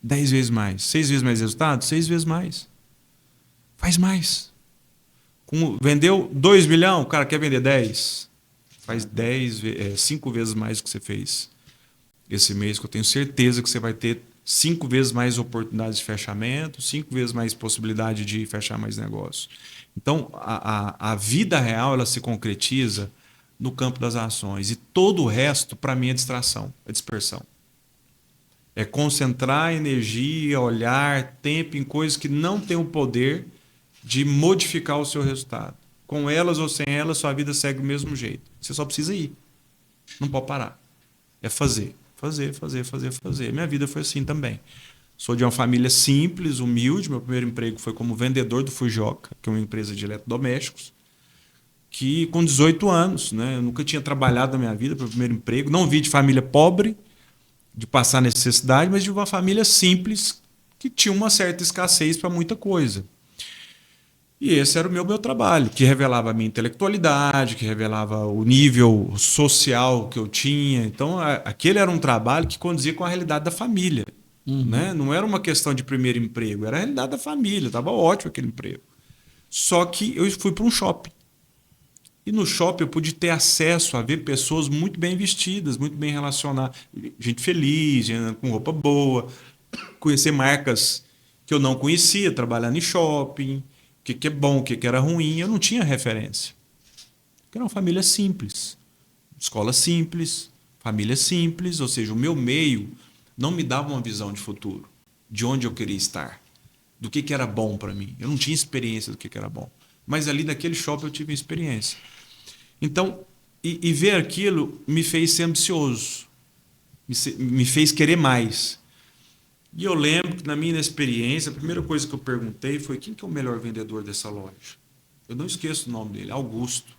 10 vezes mais. 6 vezes mais resultado? 6 vezes mais. Faz mais. Vendeu 2 milhões, o cara quer vender 10. Faz 5 vezes mais do que você fez esse mês, que eu tenho certeza que você vai ter 5 vezes mais oportunidades de fechamento, 5 vezes mais possibilidade de fechar mais negócios. Então, a vida real, ela se concretiza no campo das ações. E todo o resto, para mim, é distração, é dispersão. É concentrar energia, olhar, tempo em coisas que não têm o poder de modificar o seu resultado. Com elas ou sem elas, sua vida segue do mesmo jeito. Você só precisa ir. Não pode parar. É fazer. Fazer. Minha vida foi assim também. Sou de uma família simples, humilde. Meu primeiro emprego foi como vendedor do Fujioka, que é uma empresa de eletrodomésticos, que com 18 anos, né, eu nunca tinha trabalhado na minha vida para o primeiro emprego. Não vi de família pobre, de passar necessidade, mas de uma família simples que tinha uma certa escassez para muita coisa. E esse era o meu trabalho, que revelava a minha intelectualidade, que revelava o nível social que eu tinha. Então, aquele era um trabalho que condizia com a realidade da família. Né? Não era uma questão de primeiro emprego, era a realidade da família. Estava ótimo aquele emprego. Só que eu fui para um shopping. E no shopping eu pude ter acesso a ver pessoas muito bem vestidas, muito bem relacionadas. Gente feliz, gente com roupa boa. Conhecer marcas que eu não conhecia, trabalhando em shopping. O que é bom, o que era ruim, eu não tinha referência. Porque era uma família simples. Escola simples, família simples, ou seja, o meu meio não me dava uma visão de futuro, de onde eu queria estar, do que era bom para mim. Eu não tinha experiência do que era bom. Mas ali naquele shopping eu tive experiência. Então, e ver aquilo me fez ser ambicioso, me fez querer mais. E eu lembro que na minha experiência, a primeira coisa que eu perguntei foi: quem que é o melhor vendedor dessa loja? Eu não esqueço o nome dele, Augusto.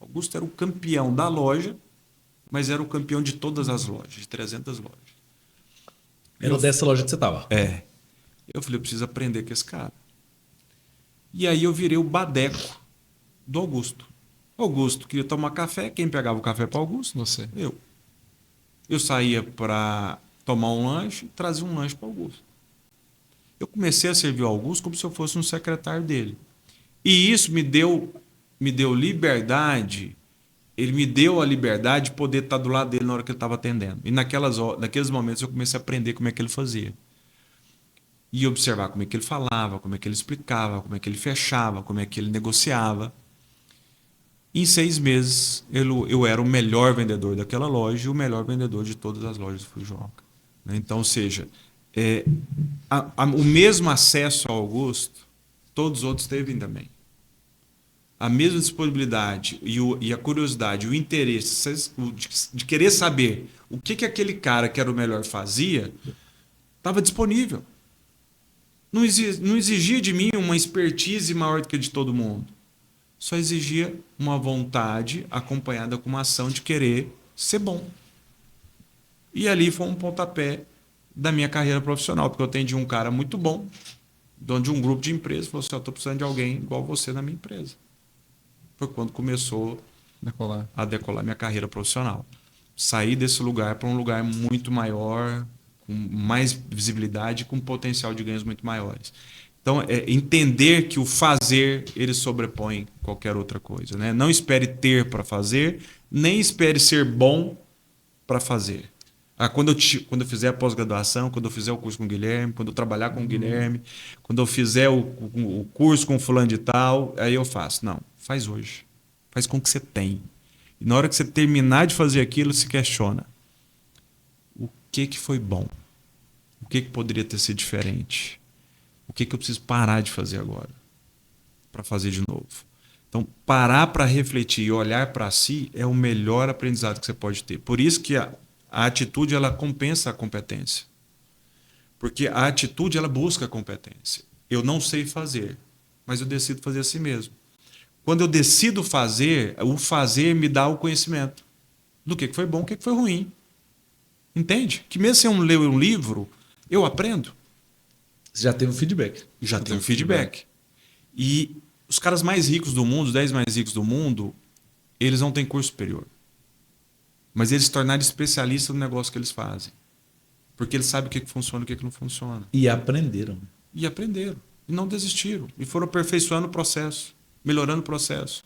Augusto era o campeão da loja, mas era o campeão de todas as lojas, de 300 lojas. Era dessa loja que você estava? Eu falei: eu preciso aprender com esse cara. E aí eu virei o badeco do Augusto. Augusto queria tomar café, quem pegava o café para Augusto? Você. Eu saía para tomar um lanche, trazia um lanche para o Augusto. Eu comecei a servir o Augusto como se eu fosse um secretário dele. E isso me deu liberdade, ele me deu a liberdade de poder estar do lado dele na hora que ele estava atendendo. E naqueles momentos eu comecei a aprender como é que ele fazia. E observar como é que ele falava, como é que ele explicava, como é que ele fechava, como é que ele negociava. Em 6 meses, eu era o melhor vendedor daquela loja e o melhor vendedor de todas as lojas do Fujioka. Então, ou seja, o mesmo acesso ao Augusto, todos os outros teve também. A mesma disponibilidade e a curiosidade, o interesse de querer saber o que aquele cara que era o melhor fazia, estava disponível. Não exigia de mim uma expertise maior do que a de todo mundo. Só exigia uma vontade acompanhada com uma ação de querer ser bom. E ali foi um pontapé da minha carreira profissional, porque eu atendi um cara muito bom, dono de um grupo de empresas, falou assim, eu estou precisando de alguém igual você na minha empresa. Foi quando começou Decolar. a decolar minha carreira profissional. Sair desse lugar para um lugar muito maior, com mais visibilidade, com potencial de ganhos muito maiores. Então, entender que o fazer, ele sobrepõe qualquer outra coisa. Né? Não espere ter para fazer, nem espere ser bom para fazer. Quando eu fizer a pós-graduação, quando eu fizer o curso com o Guilherme, quando eu trabalhar com o Guilherme, quando eu fizer o curso com o fulano de tal, aí eu faço. Não, faz hoje. Faz com o que você tem. E na hora que você terminar de fazer aquilo, se questiona. O que foi bom? O que poderia ter sido diferente? O que eu preciso parar de fazer agora para fazer de novo? Então, parar para refletir e olhar para si é o melhor aprendizado que você pode ter. Por isso que a atitude ela compensa a competência. Porque a atitude ela busca a competência. Eu não sei fazer, mas eu decido fazer assim mesmo. Quando eu decido fazer, o fazer me dá o conhecimento do que foi bom, o que foi ruim. Entende? Que mesmo se eu ler um livro, eu aprendo. Você já teve um feedback. Já tenho feedback. E os caras mais ricos do mundo, os 10 mais ricos do mundo, eles não têm curso superior. Mas eles se tornaram especialistas no negócio que eles fazem. Porque eles sabem o que funciona e o que não funciona. E aprenderam. E aprenderam. E não desistiram. E foram aperfeiçoando o processo. Melhorando o processo.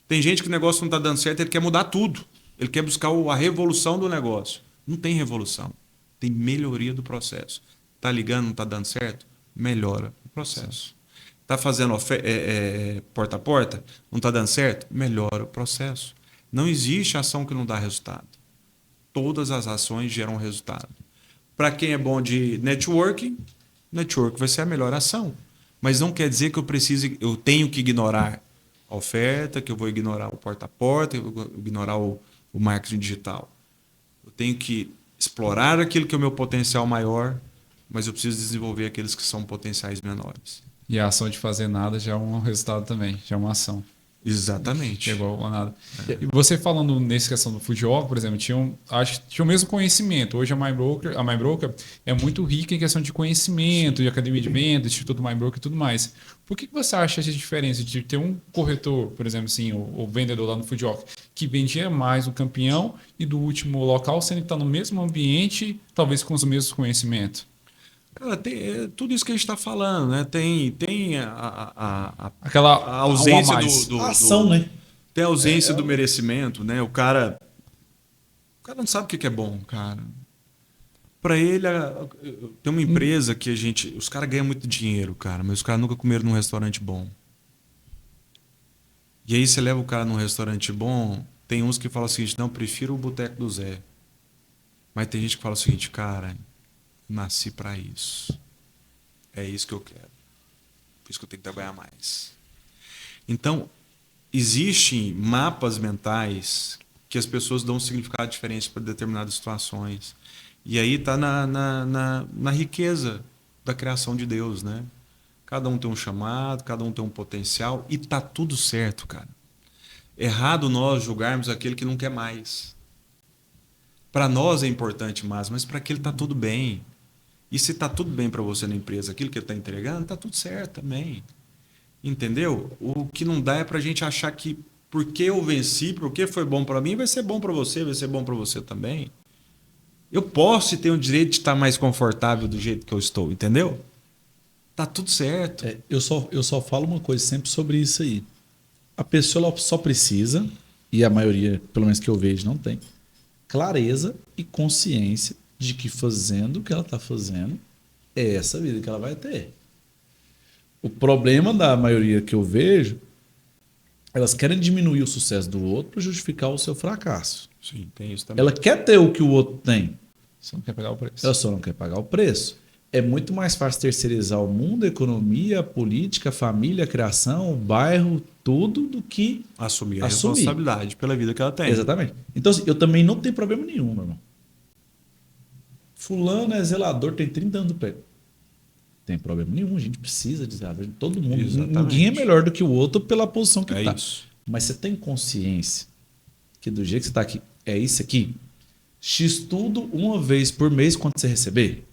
Tem gente que o negócio não está dando certo, ele quer mudar tudo. Ele quer buscar a revolução do negócio. Não tem revolução. Tem melhoria do processo. Está ligando, não está dando certo? Melhora o processo. Está fazendo porta a porta? Não está dando certo? Melhora o processo. Não existe ação que não dá resultado. Todas as ações geram resultado. Para quem é bom de networking vai ser a melhor ação. Mas não quer dizer que eu tenho que ignorar a oferta, que eu vou ignorar o porta a porta, que eu vou ignorar o marketing digital. Eu tenho que explorar aquilo que é o meu potencial maior, mas eu preciso desenvolver aqueles que são potenciais menores. E a ação de fazer nada já é um resultado também, já é uma ação. Exatamente. É igual a nada. E você falando nessa questão do Fujioka, por exemplo, acho que tinha o mesmo conhecimento. Hoje a MyBroker é muito rica em questão de conhecimento, de academia de vendas, Instituto MyBroker e tudo mais. Por que você acha essa diferença de ter um corretor, por exemplo, assim, o vendedor lá no Fujioka, que vendia mais o campeão e do último local, sendo que está no mesmo ambiente, talvez com os mesmos conhecimentos? Cara, tem tudo isso que a gente está falando, né? Tem Aquela a ausência A ação, né? Tem a ausência do merecimento, né? O cara não sabe o que é bom, cara. Para ele, tem uma empresa que os caras ganham muito dinheiro, cara, mas os caras nunca comeram num restaurante bom. E aí você leva o cara num restaurante bom, tem uns que falam o seguinte, não, prefiro o Boteco do Zé. Mas tem gente que fala o seguinte, cara, nasci para isso. É isso que eu quero. Por isso que eu tenho que trabalhar mais. Então, existem mapas mentais que as pessoas dão um significado diferente para determinadas situações. E aí está na riqueza da criação de Deus, né? Cada um tem um chamado, cada um tem um potencial e tá tudo certo, cara. Errado nós julgarmos aquele que não quer mais. Para nós é importante mais, mas para aquele tá tudo bem. E se tá tudo bem para você na empresa, aquilo que ele está entregando, tá tudo certo também. Entendeu? O que não dá é para a gente achar que porque eu venci, porque foi bom para mim, vai ser bom para você, vai ser bom para você também. Eu posso ter o direito de estar mais confortável do jeito que eu estou, entendeu? Tá tudo certo. Eu só falo uma coisa sempre sobre isso aí. A pessoa ela só precisa, e a maioria, pelo menos que eu vejo, não tem, clareza e consciência de que fazendo o que ela está fazendo é essa vida que ela vai ter. O problema da maioria que eu vejo, elas querem diminuir o sucesso do outro para justificar o seu fracasso. Sim, tem isso também. Ela quer ter o que o outro tem. Você não quer pagar o preço. Ela só não quer pagar o preço. É muito mais fácil terceirizar o mundo, a economia, a política, a família, a criação, o bairro, tudo, do que assumir a responsabilidade pela vida que ela tem. Exatamente. Então, assim, eu também não tenho problema nenhum, meu irmão. Fulano é zelador, tem 30 anos do pé. Tem problema nenhum, a gente precisa de zelador. Todo mundo. Exatamente. Ninguém é melhor do que o outro pela posição que está. Isso. Mas você tem consciência que do jeito que você está aqui, é isso aqui. X tudo uma vez por mês quando você receber.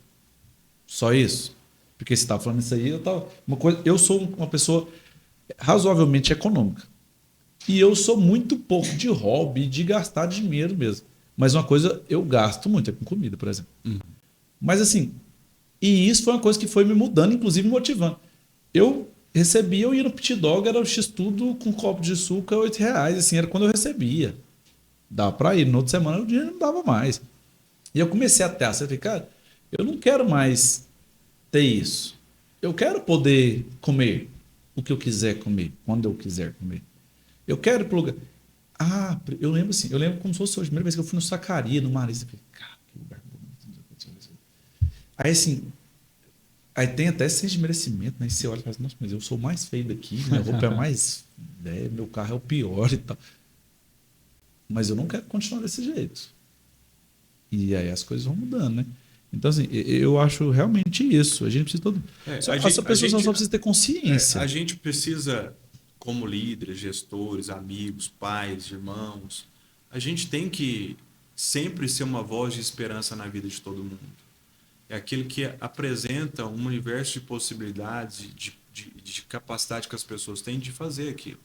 Só isso? Porque você estava falando isso aí, eu sou uma pessoa razoavelmente econômica. E eu sou muito pouco de hobby, de gastar dinheiro mesmo. Mas uma coisa eu gasto muito, é com comida, por exemplo. Mas assim, e isso foi uma coisa que foi me mudando, inclusive me motivando. Eu ia no Pit Dog, era o X-Tudo com um copo de suco a R$8. Assim, era quando eu recebia. Dava para ir. Na outra semana o dinheiro não dava mais. E eu comecei a ter essa. Eu falei, cara, eu não quero mais ter isso. Eu quero poder comer o que eu quiser comer, quando eu quiser comer. Eu quero ir pro lugar. Ah, eu lembro assim, eu lembro como se fosse hoje, a primeira vez que eu fui no Sacaria, no Marista. Eu falei, cara, que lugar bonito. Aí assim, aí tem até senso de merecimento, né? E você olha e fala, nossa, mas eu sou o mais feio daqui, minha roupa é mais. Né, meu carro é o pior e tal. Mas eu não quero continuar desse jeito. E aí as coisas vão mudando, né? Então, assim, eu acho realmente isso. A gente precisa todo. Essa pessoa só precisa ter consciência. A gente precisa, como líderes, gestores, amigos, pais, irmãos, a gente tem que sempre ser uma voz de esperança na vida de todo mundo. É aquele que apresenta um universo de possibilidades, de capacidade que as pessoas têm de fazer aquilo.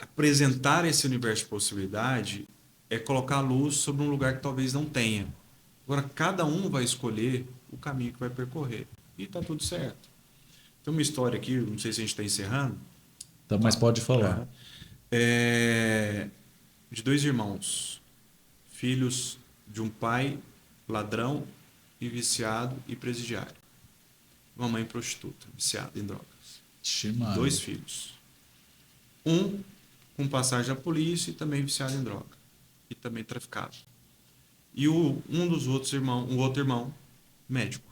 Apresentar esse universo de possibilidade é colocar a luz sobre um lugar que talvez não tenha. Agora, cada um vai escolher o caminho que vai percorrer. E está tudo certo. Tem uma história aqui, não sei se a gente está encerrando. Então, mas pode falar. De dois irmãos, filhos de um pai ladrão e viciado e presidiário. Uma mãe prostituta, viciada em drogas. Ximado. 2 filhos. Um com passagem da polícia e também viciado em droga. E também traficado. E um outro irmão, médico.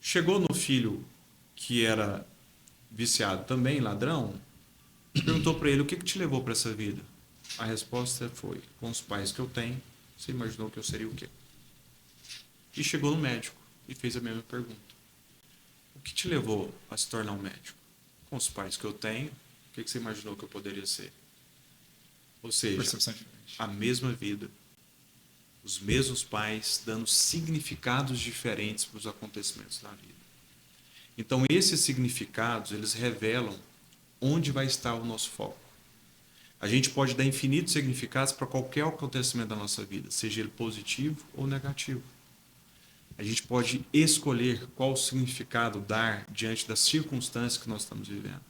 Chegou no filho que era viciado também, ladrão, perguntou para ele, o que te levou para essa vida? A resposta foi, com os pais que eu tenho, você imaginou que eu seria o quê? E chegou no médico e fez a mesma pergunta. O que te levou a se tornar um médico? Com os pais que eu tenho, o que você imaginou que eu poderia ser? Ou seja, a mesma vida, os mesmos pais dando significados diferentes para os acontecimentos da vida. Então, esses significados, eles revelam onde vai estar o nosso foco. A gente pode dar infinitos significados para qualquer acontecimento da nossa vida, seja ele positivo ou negativo. A gente pode escolher qual significado dar diante das circunstâncias que nós estamos vivendo.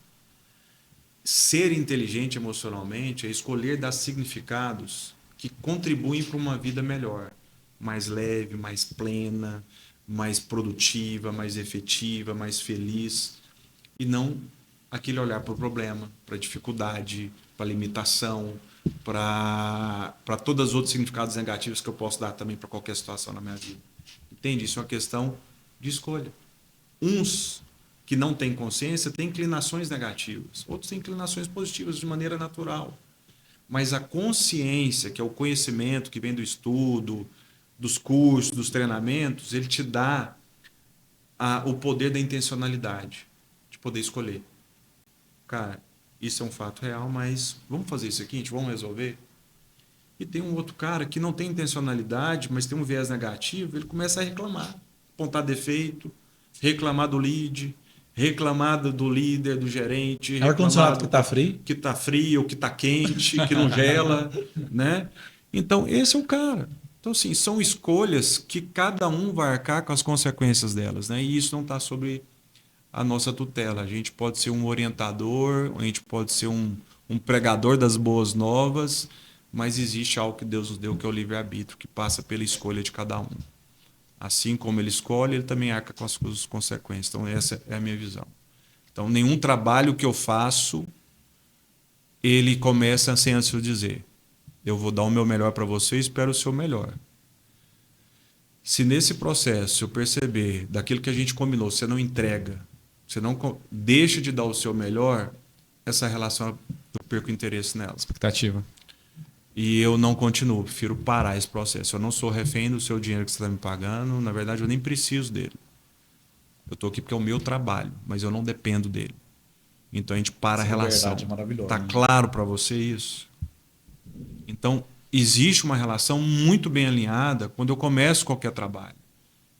Ser inteligente emocionalmente é escolher dar significados que contribuem para uma vida melhor, mais leve, mais plena, mais produtiva, mais efetiva, mais feliz, e não aquele olhar para o problema, para a dificuldade, para a limitação, para todos os outros significados negativos que eu posso dar também para qualquer situação na minha vida. Entende? Isso é uma questão de escolha. Uns que não têm consciência têm inclinações negativas, outros têm inclinações positivas de maneira natural. Mas a consciência, que é o conhecimento que vem do estudo, dos cursos, dos treinamentos, ele te dá o poder da intencionalidade, de poder escolher. Cara, isso é um fato real, mas vamos fazer isso aqui, vamos resolver? E tem um outro cara que não tem intencionalidade, mas tem um viés negativo, ele começa a reclamar, apontar defeito, reclamar do lead, reclamar do líder, do gerente, Ar-condicionado que está frio. Que está frio, que está quente, que não gela, né? Então, esse é o cara. Então, assim, são escolhas que cada um vai arcar com as consequências delas, né? E isso não está sobre a nossa tutela. A gente pode ser um orientador, a gente pode ser um pregador das boas novas, mas existe algo que Deus nos deu, que é o livre-arbítrio, que passa pela escolha de cada um. Assim como ele escolhe, ele também arca com as consequências. Então, essa é a minha visão. Então, nenhum trabalho que eu faço, ele começa sem antes eu dizer, eu vou dar o meu melhor para você e espero o seu melhor. Se nesse processo eu perceber daquilo que a gente combinou, você não entrega, você não deixa de dar o seu melhor, essa relação eu perco interesse nela. Expectativa. E eu não continuo, prefiro parar esse processo. Eu não sou refém do seu dinheiro que você está me pagando, na verdade eu nem preciso dele. Eu estou aqui porque é o meu trabalho, mas eu não dependo dele. Então a gente para a relação. Está claro para você isso? Então existe uma relação muito bem alinhada quando eu começo qualquer trabalho.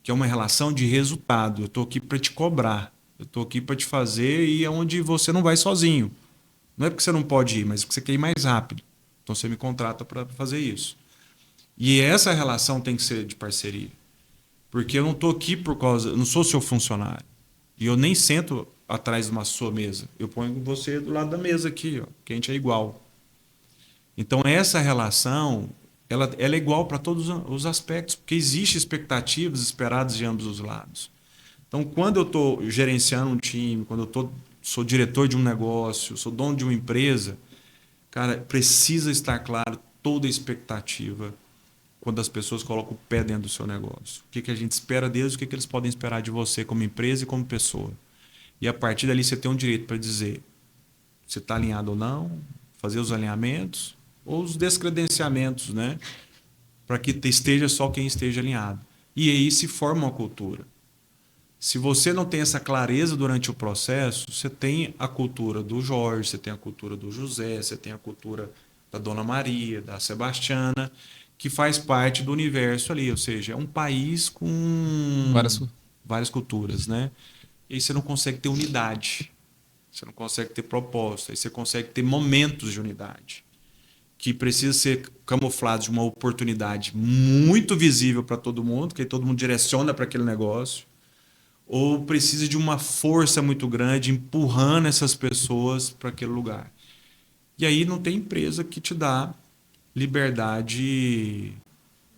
que é uma relação de resultado. Eu estou aqui para te cobrar, eu estou aqui para te fazer e é onde você não vai sozinho. Não é porque você não pode ir, mas porque você quer ir mais rápido. Então você me contrata para fazer isso. E essa relação tem que ser de parceria. Porque eu não estou aqui por causa... Eu não sou seu funcionário. E eu nem sento atrás de uma sua mesa. Eu ponho você do lado da mesa aqui, ó, que a gente é igual. Então essa relação, ela é igual para todos os aspectos. Porque existem expectativas esperadas de ambos os lados. Então quando eu estou gerenciando um time, quando eu sou diretor de um negócio, sou dono de uma empresa, cara, precisa estar claro toda a expectativa quando as pessoas colocam o pé dentro do seu negócio. O que a gente espera deles, o que eles podem esperar de você como empresa e como pessoa. E a partir dali você tem um direito para dizer se está alinhado ou não, fazer os alinhamentos ou os descredenciamentos, né? Para que esteja só quem esteja alinhado. E aí se forma uma cultura. Se você não tem essa clareza durante o processo, você tem a cultura do Jorge, você tem a cultura do José, você tem a cultura da Dona Maria, da Sebastiana, que faz parte do universo ali. Ou seja, é um país com várias culturas, né? E aí você não consegue ter unidade, você não consegue ter propósito, aí você consegue ter momentos de unidade, que precisa ser camuflado de uma oportunidade muito visível para todo mundo, que aí todo mundo direciona para aquele negócio, ou precisa de uma força muito grande empurrando essas pessoas para aquele lugar. E aí não tem empresa que te dá liberdade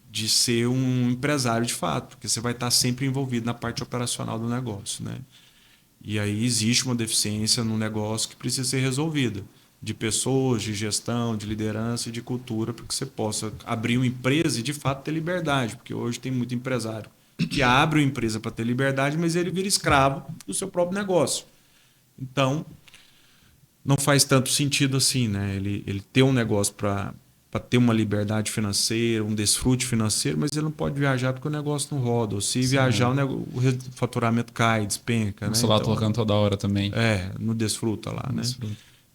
de ser um empresário de fato, porque você vai estar sempre envolvido na parte operacional do negócio, né? E aí existe uma deficiência no negócio que precisa ser resolvida, de pessoas, de gestão, de liderança e de cultura, para que você possa abrir uma empresa e de fato ter liberdade, porque hoje tem muito empresário que abre uma empresa para ter liberdade, mas ele vira escravo do seu próprio negócio. Então, não faz tanto sentido assim, né? Ele ter um negócio para ter uma liberdade financeira, um desfrute financeiro, mas ele não pode viajar porque o negócio não roda. Ou se viajar, o faturamento cai, despenca. O celular tocando toda hora também. Não desfruta lá, né?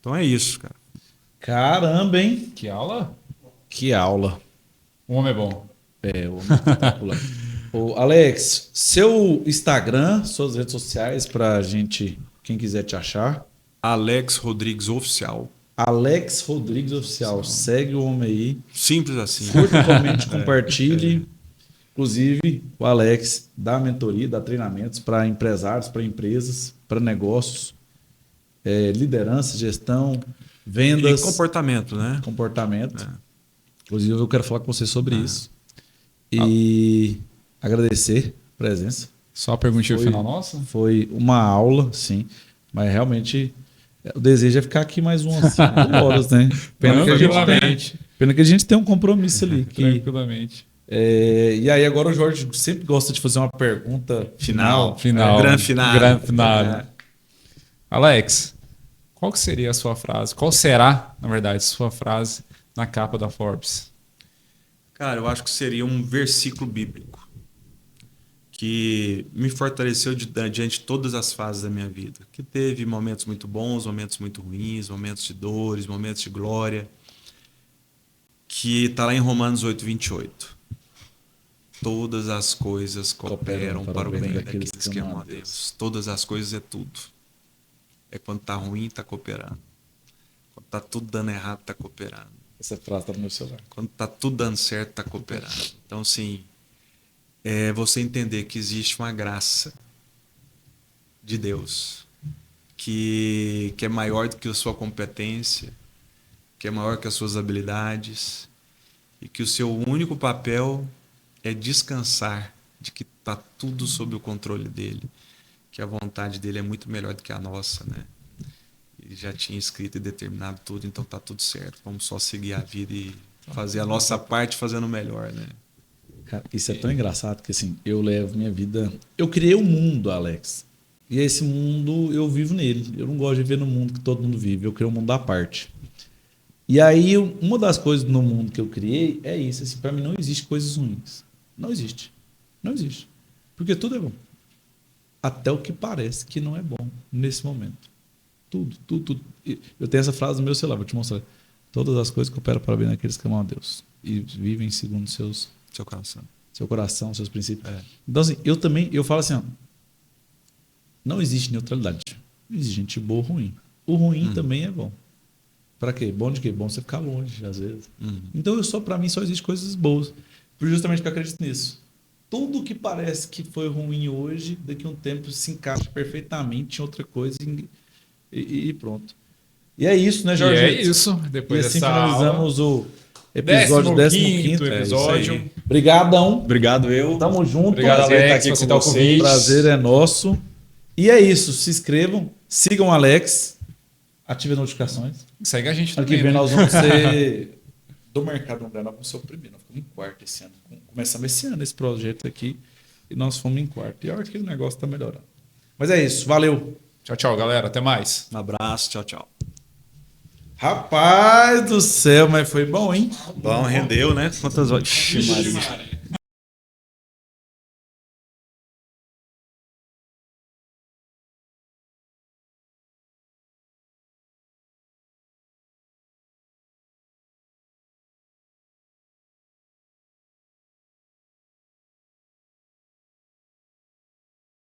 Então é isso, cara. Caramba, hein? Que aula? Que aula. O homem é bom. O homem é espetacular. Ô, Alex, seu Instagram, suas redes sociais pra gente, quem quiser te achar. Alex Rodrigues Oficial. Alex Rodrigues Oficial. Segue o homem aí. Simples assim. Curta, comente, compartilhe. Inclusive, o Alex dá mentoria, dá treinamentos para empresários, para empresas, para negócios, liderança, gestão, vendas. E comportamento, né? Comportamento. Inclusive, eu quero falar com você sobre isso. E agradecer a presença. Só a perguntinha final nossa? Foi uma aula, sim. Mas realmente o desejo é ficar aqui mais umas 5 horas, né? Pena que a gente tem um compromisso ali. Tranquilamente. E aí agora o Jorge sempre gosta de fazer uma pergunta final. Grande final. Alex, qual que seria a sua frase? Qual será, na verdade, sua frase na capa da Forbes? Cara, eu acho que seria um versículo bíblico que me fortaleceu diante de todas as fases da minha vida. Que teve momentos muito bons, momentos muito ruins, momentos de dores, momentos de glória. Que está lá em Romanos 8:28. Todas as coisas cooperam para o bem daqueles que amam a Deus. Todas as coisas é tudo. É quando está ruim, está cooperando. Quando está tudo dando errado, está cooperando. Essa frase está no meu celular. Quando está tudo dando certo, está cooperando. Então, assim, é você entender que existe uma graça de Deus que é maior do que a sua competência, que é maior que as suas habilidades e que o seu único papel é descansar de que está tudo sob o controle dele, que a vontade dele é muito melhor do que a nossa, né? Ele já tinha escrito e determinado tudo, então tá tudo certo. Vamos só seguir a vida e fazer a nossa parte fazendo o melhor, né? Cara, isso é tão engraçado que assim, eu levo minha vida... Eu criei um mundo, Alex. E esse mundo, eu vivo nele. Eu não gosto de viver no mundo que todo mundo vive. Eu criei um mundo à parte. E aí, uma das coisas no mundo que eu criei é isso. Assim, para mim não existe coisas ruins. Não existe. Não existe. Porque tudo é bom. Até o que parece que não é bom nesse momento. Tudo. Eu tenho essa frase no meu celular, vou te mostrar. Todas as coisas cooperam para bem daqueles que amam a Deus e vivem segundo seu seu coração, seus princípios. Então, assim, eu falo assim, ó, não existe neutralidade. Não existe gente boa ou ruim. O ruim também é bom. Pra quê? Bom de quê? Bom você ficar longe, às vezes. Então, pra mim, só existe coisas boas. Justamente porque eu acredito nisso. Tudo que parece que foi ruim hoje, daqui a um tempo se encaixa perfeitamente em outra coisa e pronto. E é isso, né, Jorge? E é isso. Depois e assim dessa finalizamos aula, o episódio 15º. episódio. Obrigadão. Obrigado, eu. Tamo junto. Obrigado, Prazer estar Alex, aqui por com aceitar o vocês. convite. Prazer é nosso. E é isso. Se inscrevam, sigam o Alex, ativem as notificações. Segue a gente Ano que também. vem né? nós vamos ser do mercado imobiliário, nós vamos ser o primeiro. Nós ficamos em quarto esse ano. Começamos esse ano esse projeto aqui e nós fomos em quarto. E olha que o negócio está melhorando. Mas é isso. Valeu. Tchau, tchau, galera. Até mais. Um abraço, tchau, tchau. Rapaz do céu, mas foi bom, hein? Bom, rendeu, né? Quantas horas? Ixi, Maria.